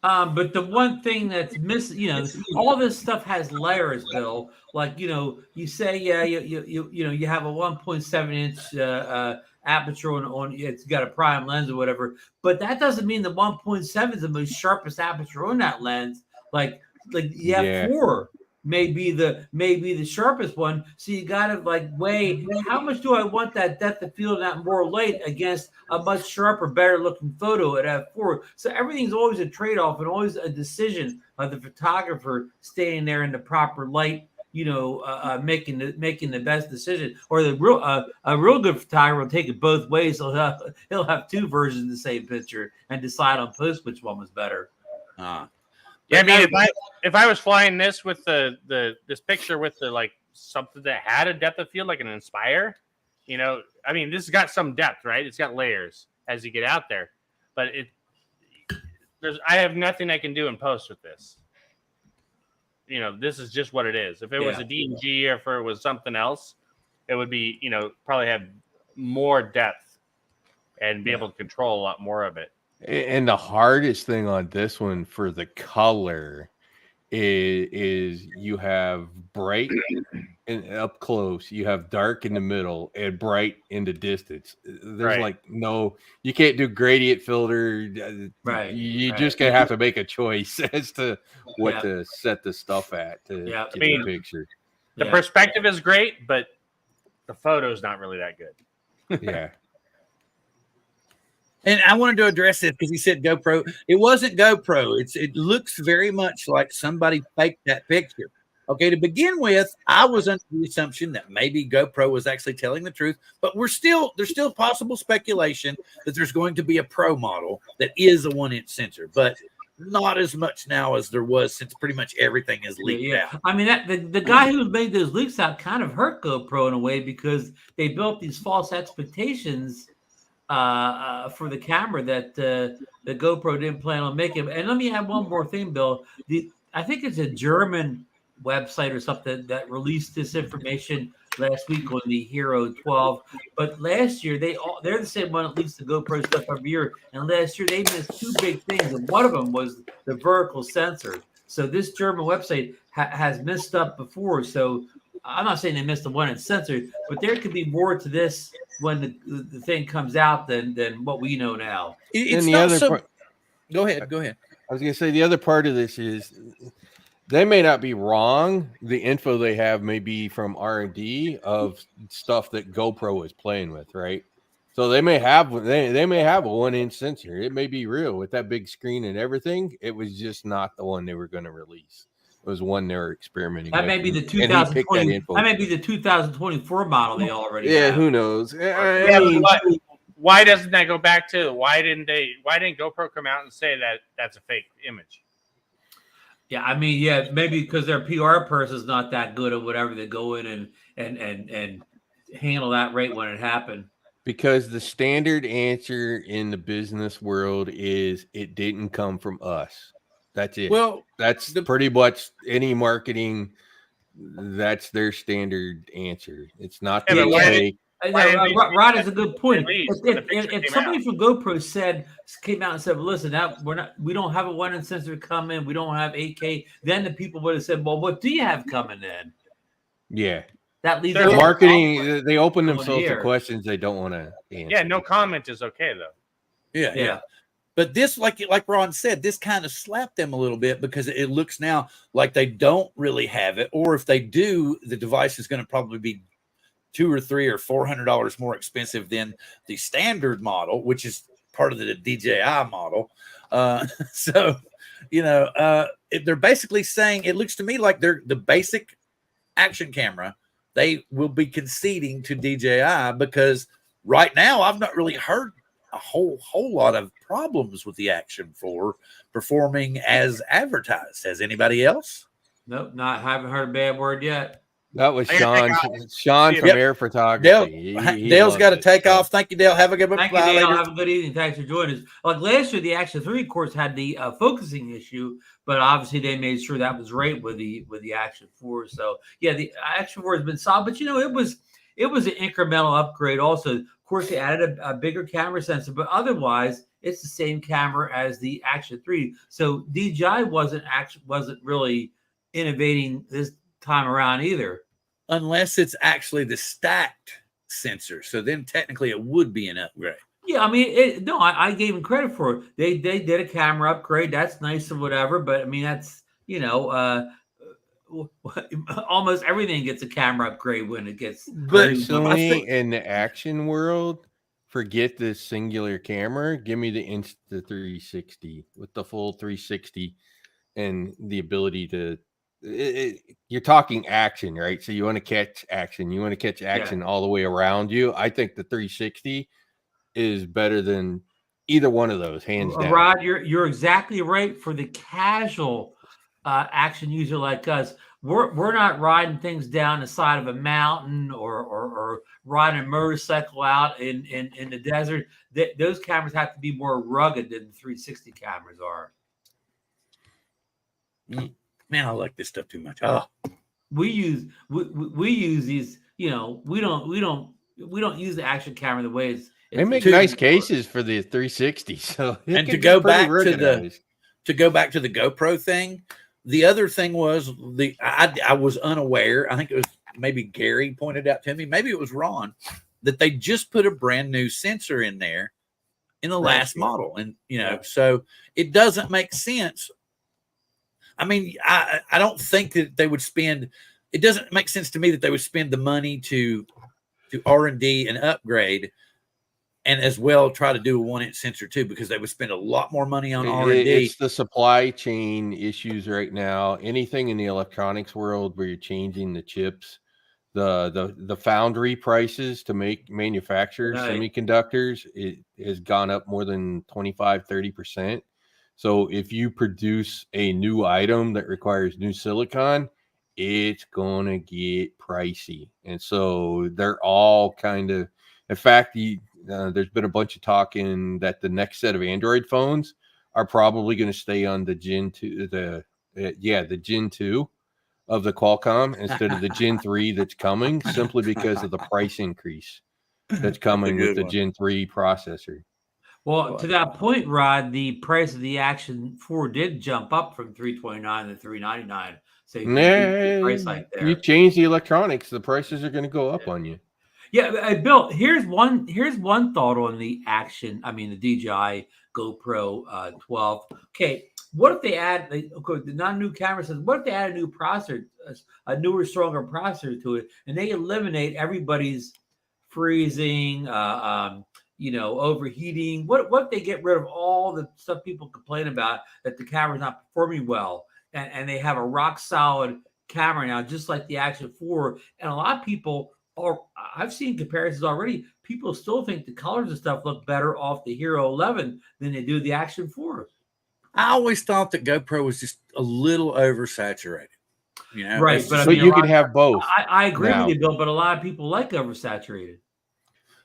But the one thing that's missing, all this stuff has layers, Bill. Like, you say, you have a 1.7 inch aperture on it's got a prime lens or whatever, but that doesn't mean the 1.7 is the most sharpest aperture on that lens. Like the f4 may be the sharpest one. So you gotta weigh how much do I want that depth of field and that more light against a much sharper, better looking photo at f4. So everything's always a trade-off and always a decision of the photographer staying there in the proper light, making the best decision. Or a real good photographer will take it both ways. He'll have two versions of the same picture and decide on post which one was better. Yeah, I mean, if I was flying this with this picture with something that had a depth of field, like an Inspire, I mean, this has got some depth, right? It's got layers as you get out there, but I have nothing I can do in post with this. This is just what it is. If it was a D&G or if it was something else, it would be, probably have more depth and be able to control a lot more of it. And the hardest thing on this one for the color is you have bright and up close, you have dark in the middle, and bright in the distance. There's you can't do gradient filter. Right. You just gonna have to make a choice as to what to set the stuff at to get the picture. The perspective is great, but the photo is not really that good. Yeah. And I wanted to address this because he said GoPro. It wasn't GoPro. It looks very much like somebody faked that picture. Okay, to begin with, I was under the assumption that maybe GoPro was actually telling the truth, but there's still possible speculation that there's going to be a Pro model that is a 1-inch sensor, but not as much now as there was, since pretty much everything is leaked out. I mean, the guy who made those leaks out kind of hurt GoPro in a way, because they built these false expectations for the camera that the GoPro didn't plan on making. And let me add one more thing, Bill. I think it's a German website or something that released this information last week on the Hero 12. But last year they're the same one that leaks the GoPro stuff every year. And last year they missed two big things, and one of them was the vertical sensor. So this German website has missed up before. So I'm not saying they missed the one in sensor, but there could be more to this when the thing comes out than what we know now. It's the not other so. part, Go ahead. I was going to say the other part of this is they may not be wrong. The info they have may be from R&D of stuff that GoPro is playing with, right? So they may have they may have a 1-inch sensor. It may be real with that big screen and everything. It was just not the one they were going to release. It was one they were experimenting That with. may be the And he picked 2020. info. That may be the 2024 model they already Yeah, have. who knows? I Yeah, mean, but why doesn't that go back to why didn't GoPro come out and say that that's a fake image? Yeah, I mean, yeah, maybe because their PR person's not that good or whatever. They go in and handle that right when it happened. because the standard answer in the business world is it didn't come from us. That's it. Well, That's pretty much any marketing. That's their standard answer. It's not Yeah, that but it's why did- fake. Why didn't they Rod is a good point. release when the picture If came somebody out? from GoPro came out and said, well, "Listen, we don't have a 1-inch sensor coming. We don't have 8K," then the people would have said, "Well, what do you have coming then?" Yeah. That leaves Their a lot of Marketing, conflict. they open on themselves the to air. questions they don't want to answer. Yeah, no comment is okay though. yeah. But this, like Ron said, this kind of slapped them a little bit because it looks now like they don't really have it, or if they do, the device is going to probably be $200 or $300 or $400 more expensive than the standard model, which is part of the DJI model. So, they're basically saying it looks to me like they're the basic action camera. They will be conceding to DJI because right now I've not really heard a whole lot of problems with the Action 4 performing as advertised. Has anybody else? Nope, haven't heard a bad word yet. That was I gotta Sean from Yep. Air Dale, Photography. He Dale's loves got to it, take so. off. Thank you, Dale. Have a good one. Thank you, Bye Dale. later. Have a good evening. Thanks for joining us. Like last year, the Action 3, of course, had the focusing issue, but obviously they made sure that was right with the Action 4. So yeah, the Action 4 has been solid, but it was an incremental upgrade. Also, of course, they added a bigger camera sensor, but otherwise, it's the same camera as the Action 3. So DJI wasn't really innovating this time around either. Unless it's actually the stacked sensor. So then technically it would be an upgrade. Yeah, I mean, I gave them credit for it. They did a camera upgrade. That's nice or whatever. But I mean, that's almost everything gets a camera upgrade when it gets. Personally, in the action world, forget this singular camera. Give me the Insta360 with the full 360 and the ability to. You're talking action, right? So you want to catch action. You want to catch action all the way around you. I think the 360 is better than either one of those, hands down. Rod, you're exactly right. For the casual action user like us, we're not riding things down the side of a mountain or riding a motorcycle out in the desert. Those cameras have to be more rugged than the 360 cameras are. Man, I like this stuff too much. Oh, we use these. We don't use the action camera the way it's. They make nice cases for the 360. So and to go back to the GoPro thing, the other thing was I was unaware. I think it was maybe Gary pointed out to me, maybe it was Ron, that they just put a brand new sensor in there in the last model, and so it doesn't make sense. I mean, I don't think that they would spend. It doesn't make sense to me that they would spend the money to R&D and upgrade, and as well try to do a 1-inch sensor too, because they would spend a lot more money on R&D. It's the supply chain issues right now. Anything in the electronics world where you're changing the chips, the foundry prices to manufacture semiconductors, it has gone up more than 25-30%. So if you produce a new item that requires new silicon, it's going to get pricey. And so they're all kind of, in fact, there's been a bunch of talking that the next set of Android phones are probably going to stay on the Gen 2, the Gen 2 of the Qualcomm instead of the Gen 3 that's coming, simply because of the price increase that's coming with the Gen 3 processor. Well, to that point, Rod, the price of the Action 4 did jump up from $329 to $399. So you can price like You there. change the electronics, the prices are going to go up on you. Yeah, Bill. Here's one thought on the action. I mean, the DJI GoPro 12. Okay, what if they add the non-new camera says? What if they add a new processor, a newer, stronger processor to it, and they eliminate everybody's freezing, overheating? What if they get rid of all the stuff people complain about that the camera's not performing well, and they have a rock solid camera now, just like the Action 4, and a lot of people. Or I've seen comparisons already. People still think the colors and stuff look better off the Hero 11 than they do the Action 4. I always thought that GoPro was just a little oversaturated. Right, but you can have both. I agree now. with you, Bill, but a lot of people like oversaturated.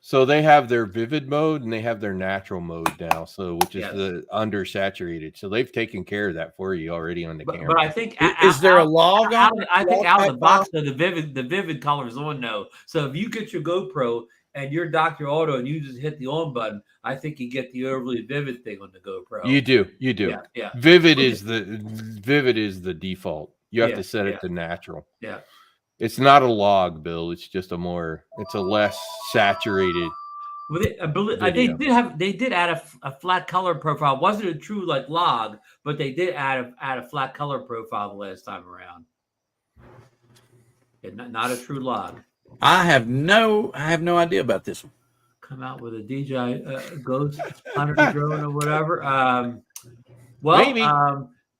So they have their vivid mode and they have their natural mode now, which is the undersaturated. So they've taken care of that for you already on the camera. But I think is there a log on? I think out of the box, the vivid colors on no. So if you get your GoPro and you're Dr. Auto and you just hit the on button, I think you get the overly vivid thing on the GoPro. You do. Yeah. Vivid is the default. You have to set it to natural. Yeah. It's not a log, Bill. It's just it's a less saturated. Well, they did add a flat color profile. It wasn't a true log, but they did add a flat color profile the last time around. Not a true log. I have no idea about this one. Come out with a DJI Ghost 100 drone or whatever. Maybe.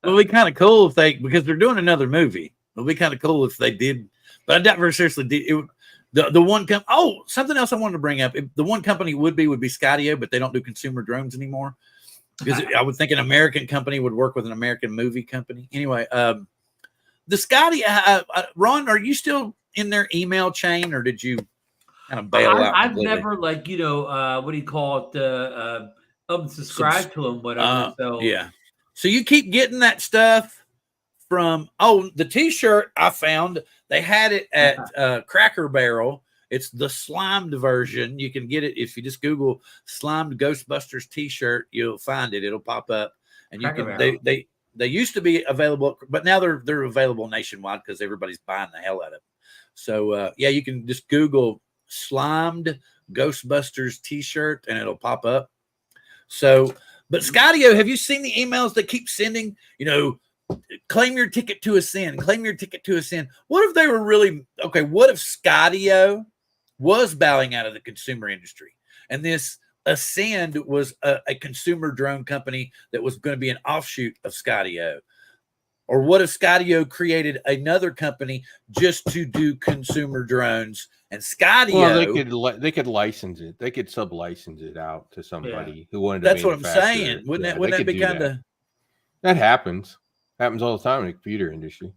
It'll be kind of cool because they're doing another movie. It'll be kind of cool if they did. But I doubt very seriously. The one something else I wanted to bring up. The one company would be Skydio, but they don't do consumer drones anymore. Because I would think an American company would work with an American movie company. Anyway, the Skydio, Ron, are you still in their email chain, or did you kind of bail out? I've never what do you call it? Unsubscribe to them, whatever. So you keep getting that stuff from the T-shirt I found. They had it at Cracker Barrel. It's the slimed version. You can get it if you just Google "slimed Ghostbusters T-shirt." You'll find it. It'll pop up, and you can. They used to be available, but now they're available nationwide because everybody's buying the hell out of them. So you can just Google "slimed Ghostbusters T-shirt" and it'll pop up. So, but Skydio, have you seen the emails they keep sending? Claim your ticket to Ascend. Claim your ticket to Ascend. What if they were really okay? What if Skydio was bowing out of the consumer industry, and this Ascend was a consumer drone company that was going to be an offshoot of Skydio? Or what if Skydio created another company just to do consumer drones, and Skydio? Well, they could license it. They could sub-license it out to somebody who wanted to. That's what I'm saying. Wouldn't that be kind of? That happens. Happens all the time in the computer industry.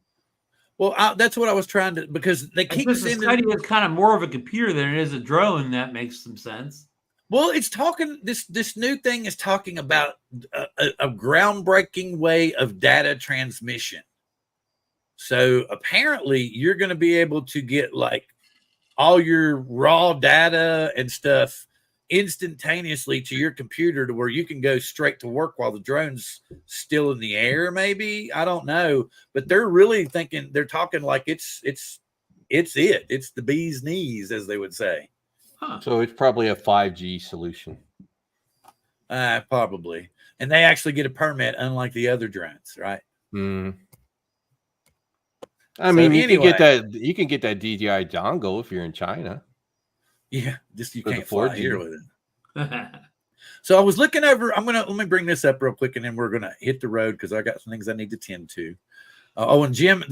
Well, that's what I was trying to, because they keep sending. Skydio is kind of more of a computer than it is a drone. That makes some sense. Well, it's talking. This new thing is talking about a groundbreaking way of data transmission. So apparently, you're going to be able to get all your raw data and stuff instantaneously to your computer, to where you can go straight to work while the drone's still in the air. Maybe, I don't know, but they're really thinking. They're talking like it's the bee's knees, as they would say. Huh. So it's probably a 5G solution. Probably. And they actually get a permit, unlike the other drones, right? Mm. I mean, you can get that DJI dongle if you're in China. Yeah, just you can't fly here with it. So I was looking over. Let me bring this up real quick, and then we're gonna hit the road because I got some things I need to tend to. And Jim,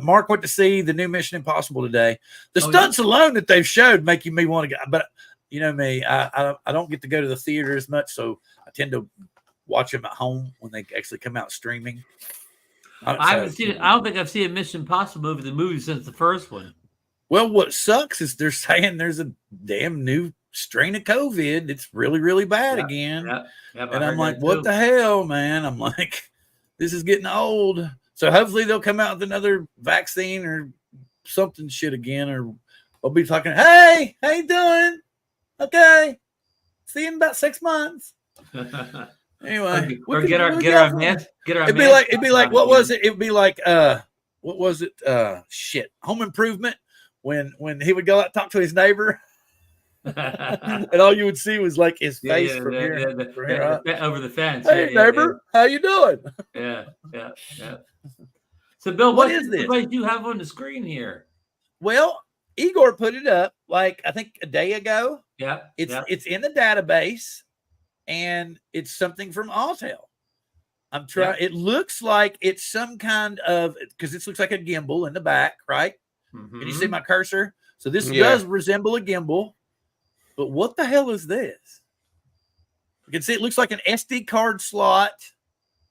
Mark went to see the new Mission Impossible today. The stunts alone that they've showed making me want to go, but you know me, I don't get to go to the theater as much, so I tend to watch them at home when they actually come out streaming. I haven't seen it. I don't think I've seen a Mission Impossible movie since the first one. Well, what sucks is they're saying there's a damn new strain of COVID. It's really, really bad again. And I'm like, what the hell, man? I'm like, this is getting old. So hopefully they'll come out with another vaccine or something shit again, or I'll be talking, hey, how you doing? Okay. See you in about 6 months. Anyway. Or get our mask. It'd be like, what was it? It'd be like what was it? Shit, Home Improvement. When he would go out and talk to his neighbor, and all you would see was like his face from here over the fence. Hey, neighbor, how you doing? Yeah. So, Bill, What is this? What you have on the screen here? Well, Igor put it up like I think a day ago. Yeah, it's in the database, and it's something from Autel. I'm trying. Yeah. It looks like it's some kind of because this looks like a gimbal in the back, right? Mm-hmm. Can you see my cursor? So this does resemble a gimbal, but what the hell is this? You can see it looks like an SD card slot.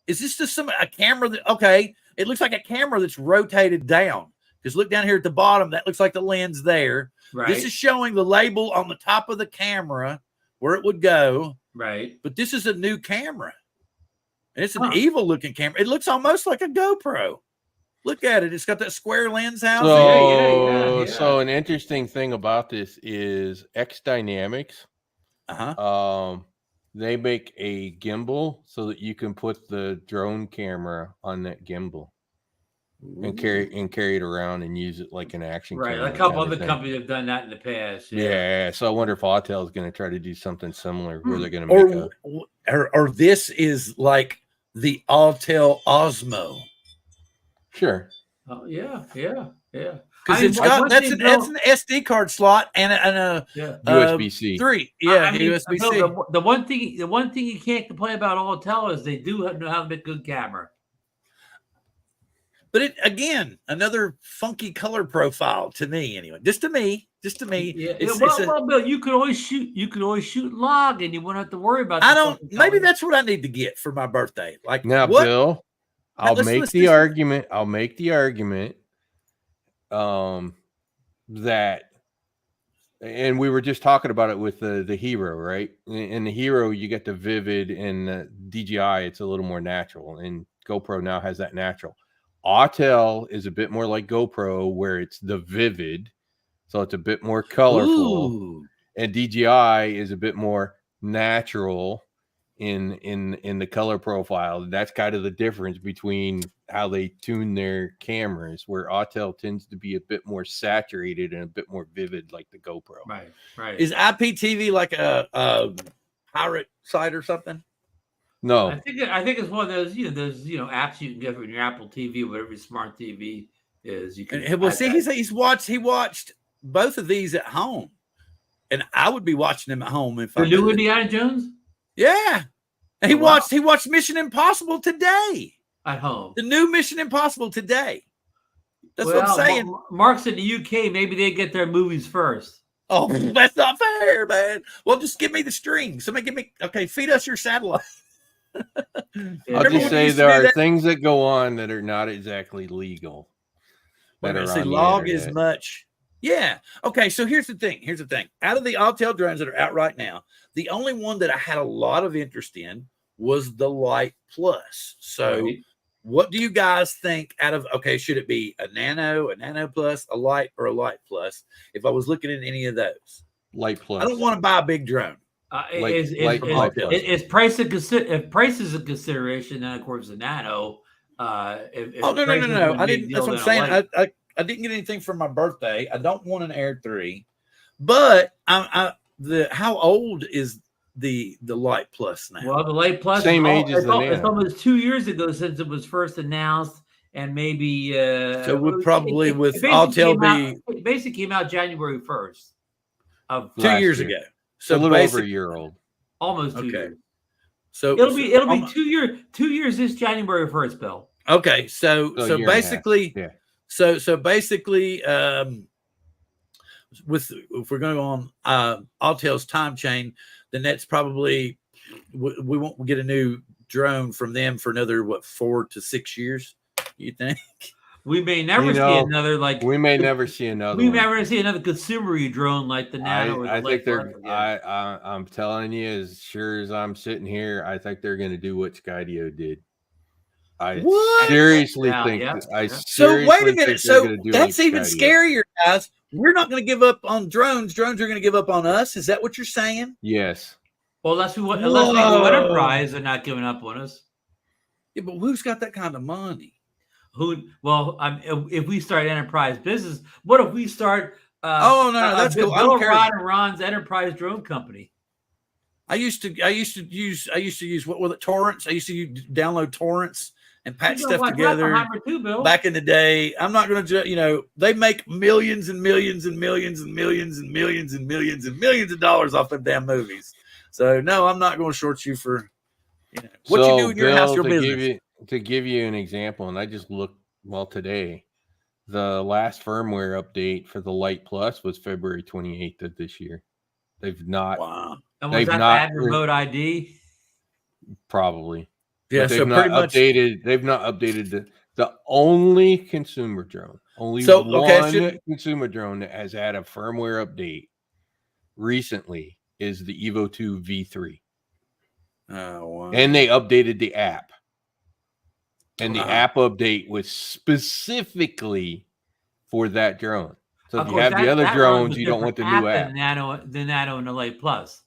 Is this just a camera that? Okay, it looks like a camera that's rotated down. Because look down here at the bottom, that looks like the lens there. Right. This is showing the label on the top of the camera where it would go. Right. But this is a new camera. And it's an evil looking camera. It looks almost like a GoPro. Look at it. It's got that square lens housing. So, so an interesting thing about this is X Dynamics. They make a gimbal so that you can put the drone camera on that gimbal. And carry it around and use it like an action camera. Right, a couple other companies have done that in the past. Yeah, so I wonder if Autel is going to try to do something similar where they're going to make or this is like the Autel Osmo. Sure. Oh yeah. Because it's got that's an SD card slot and a USB-C 3. Yeah, USB-C. The one thing you can't complain about Autel is they do know how to make good camera. But it again, another funky color profile to me. Anyway, just to me. Yeah. Well, Bill, you could always shoot log, and you wouldn't have to worry about. Maybe that's what I need to get for my birthday. Like now, what? Bill, I'll make the argument that, and we were just talking about it with the Hero, right? In the Hero, you get the vivid, and the DJI, it's a little more natural, and GoPro now has that natural. Autel is a bit more like GoPro, where it's the vivid, so it's a bit more colorful. Ooh. And DJI is a bit more natural in the color profile. That's kind of the difference between how they tune their cameras, where Autel tends to be a bit more saturated and a bit more vivid, like the GoPro. Right. Is IPTV like a pirate site or something? No, I think it's one of those apps you can get from your Apple TV, whatever your smart TV is. You can. Well, see, he watched both of these at home, and I would be watching them at home if the new Indiana Jones. Yeah, and he watched Mission Impossible today at home. The new Mission Impossible today. That's what I'm saying. Mark's in the UK. Maybe they get their movies first. Oh, that's not fair, man. Well, just give me the stream. Somebody feed us your satellite. I'll just say there are things that go on that are not exactly legal. Log is much. Yeah. Okay. So here's the thing. Out of the Autel drones that are out right now, the only one that I had a lot of interest in was the Light Plus. So what do you guys think should it be a Nano Plus, a Light, or a Light Plus? If I was looking at any of those. Light Plus. I don't want to buy a big drone. Is price if price is a consideration, then of course the Nano. No. I didn't. That's what I'm saying. I didn't get anything for my birthday. I don't want an Air 3, but how old is the Light Plus now? Well, the Light Plus same age as the Nano. It's almost 2 years ago since it was first announced, and maybe so it would probably with Autel be. It basically came out January 1st of 2 years ago. So a little over a year old. Almost 2 years. So it'll be 2 years this January 1st, Bill. Okay, so basically, so basically, if we're going to go on Autel's time chain, then that's probably we won't get a new drone from them for another 4 to 6 years. You think? We may never see another We may never see another. We never see another consumer drone like the Nano. I think they're. I'm telling you, as sure as I'm sitting here, I think they're going to do what Skydio did. I seriously think. So wait a minute. So that's even scarier, guys. We're not going to give up on drones. Drones are going to give up on us. Is that what you're saying? Yes. Well, unless we win Enterprise, they're not giving up on us. Yeah, but who's got that kind of money? Well, if we start enterprise business, what if we start? Oh no, that's cool. I Bill don't care. Rod and Ron's enterprise drone company. I used to use what was it, torrents? I used to download torrents and patch stuff together Too, Bill. back in the day. I'm not going to, they make millions and millions and millions and millions and millions and millions and millions of dollars off them damn movies. So no, I'm not going to short you for, what you do in your house, your business. To give you an example, and I just looked today, the last firmware update for the Lite Plus was February 28th of this year. They've not. Wow. And was that bad remote ID? Probably. Yeah, they've so not pretty much updated. They've not updated the only consumer drone. One consumer drone that has had a firmware update recently is the Evo 2 V3. Oh wow! And they updated the app. And the app update was specifically for that drone. So if you have the other drones, you don't want the new app. The Nano and the Lite Plus.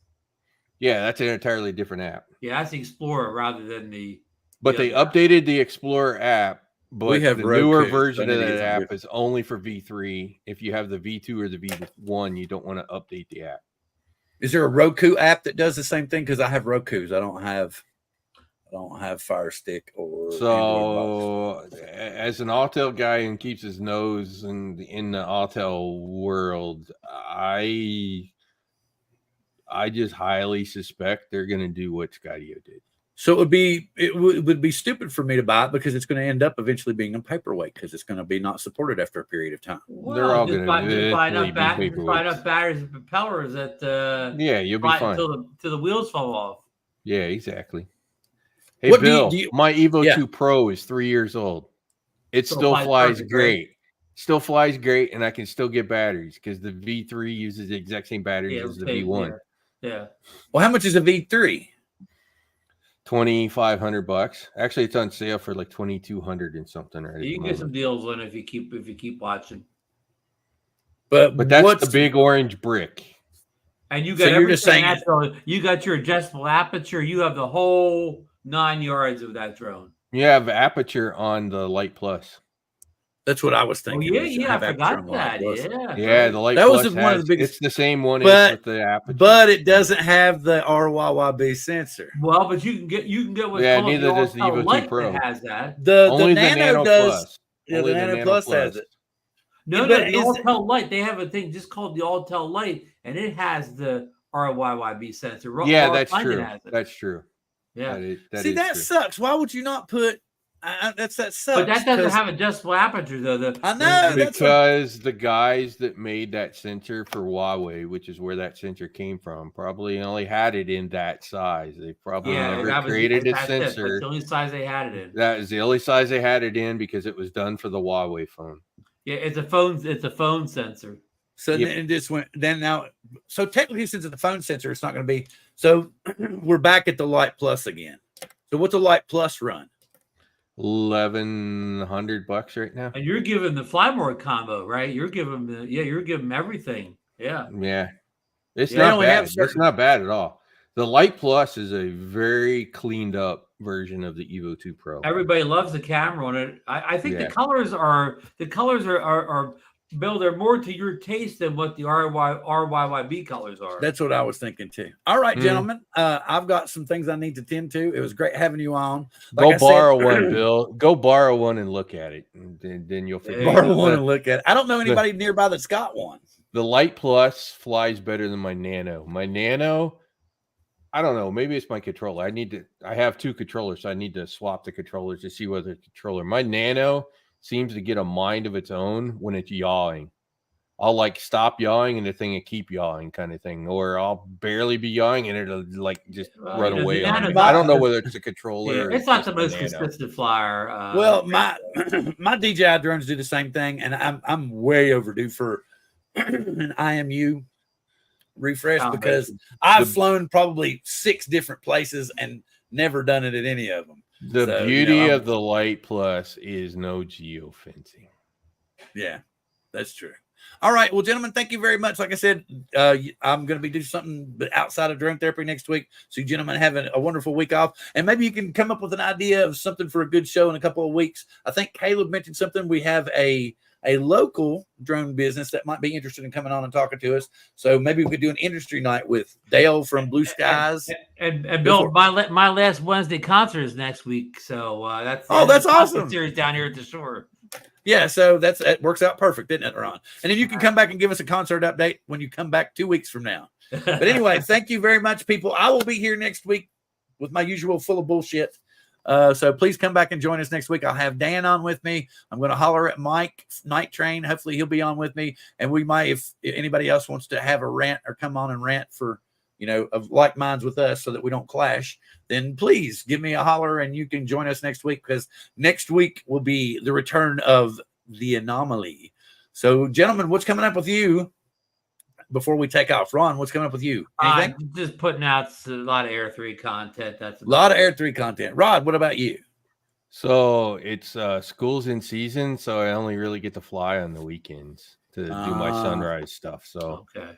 Yeah, that's an entirely different app. Yeah, that's the Explorer rather than the. But they updated the Explorer app, but the newer version of that app is only for V3. If you have the V2 or the V1, you don't want to update the app. Is there a Roku app that does the same thing? Because I have Rokus. I don't have Fire Stick or. So, as an Autel guy and keeps his nose in the Autel world, I just highly suspect they're going to do what Skydio did. So it would be stupid for me to buy it because it's going to end up eventually being a paperweight because it's going to be not supported after a period of time. Well, they're all going to find enough batteries and propellers that you'll be fine until the wheels fall off. Yeah, exactly. Hey, Bill, my Evo 2 Pro is 3 years old. It still flies great. Still flies great, and I can still get batteries because the V3 uses the exact same batteries as the V1. Yeah. Well, how much is a V3? $2,500. Actually, it's on sale for like $2,200 and something. Right? You can get some deals on if you keep watching. But that's the big orange brick. And you got everything. You got your adjustable aperture. You have the whole 9 yards of that drone. You have aperture on the Lite Plus. That's what I was thinking. I forgot that. Yeah, the Lite that Plus was one of the biggest. It's the same one with the aperture, but it doesn't have the RYYB sensor. Well, but you can get what's called neither does the Evo 2 Pro. That has that. The Nano does. Yeah, the Nano Plus has it. No, the Autel Lite. They have a thing just called the Autel Lite, and it has the RYYB sensor. Yeah, that's true. That's true. Yeah. That sucks. Why would you not put? That sucks. But that doesn't have adjustable aperture though. I know because the guys that made that sensor for Huawei, which is where that sensor came from, probably only had it in that size. They probably never created a sensor. That's the only size they had it in. That is the only size they had it in because it was done for the Huawei phone. Yeah, it's a phone sensor. So then it just went. Then now, so technically, since it's a phone sensor, it's not going to be. So we're back at the Lite Plus again. So what's the Lite Plus run? $1,100 right now. And you're giving the Flymore combo, right? You're giving them everything. Yeah. Yeah. It's not bad. It's not bad at all. The Lite Plus is a very cleaned up version of the Evo 2 Pro. Everybody loves the camera on it. I think the colors are Bill, they're more to your taste than what the RYYB colors are. That's what I was thinking too. All right, gentlemen. I've got some things I need to tend to. It was great having you on. Go borrow one, Bill. Go borrow one and look at it. And then you'll figure borrow one and look at it. I don't know anybody nearby that's got one. The Lite Plus flies better than my Nano. My Nano, I don't know. Maybe it's my controller. I have two controllers, so I need to swap the controllers to see whether the controller. My Nano seems to get a mind of its own when it's yawing. I'll like stop yawing and the thing will keep yawing kind of thing. Or I'll barely be yawing and it'll like just run away on me. I don't know whether it's the controller. It's not the most consistent flyer. Well, my DJI drones do the same thing, and I'm way overdue for an IMU refresh because I've flown probably 6 different places and never done it at any of them. The beauty of the Lite Plus is no geofencing. Yeah, that's true. All right. Well, gentlemen, thank you very much. Like I said, I'm going to be doing something outside of drone therapy next week. So you gentlemen have a wonderful week off. And maybe you can come up with an idea of something for a good show in a couple of weeks. I think Caleb mentioned something. We have a local drone business that might be interested in coming on and talking to us. So maybe we could do an industry night with Dale from Blue Skies. And Bill, my last Wednesday concert is next week. So that's awesome. Series down here at the shore. Yeah, so that works out perfect, didn't it, Ron? And then you can come back and give us a concert update when you come back 2 weeks from now. But anyway, thank you very much, people. I will be here next week with my usual full of bullshit. So please come back and join us next week. I'll have Dan on with me. I'm going to holler at Mike Night Train. Hopefully he'll be on with me. And we might, if anybody else wants to have a rant or come on and rant for, of like minds with us so that we don't clash, then please give me a holler and you can join us next week, because next week will be the return of the anomaly. So, gentlemen, what's coming up with you before we take off? Ron, what's coming up with you? Anything? Just putting out a lot of Air 3 content. That's a lot of Air 3 content. Rod, what about you? So it's school's in season, so I only really get to fly on the weekends to do my sunrise stuff. So okay.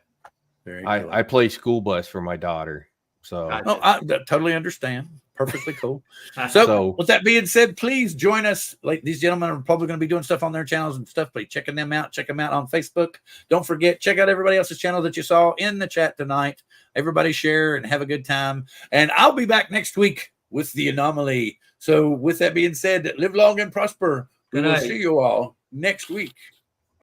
I play school bus for my daughter. So I totally understand. Perfectly cool. So with that being said, please join us. Like, these gentlemen are probably going to be doing stuff on their channels and stuff, but checking them out. Check them out on Facebook. Don't forget, check out everybody else's channel that you saw in the chat tonight. Everybody share and have a good time. And I'll be back next week with the anomaly. So with that being said, live long and prosper. We will see you all next week.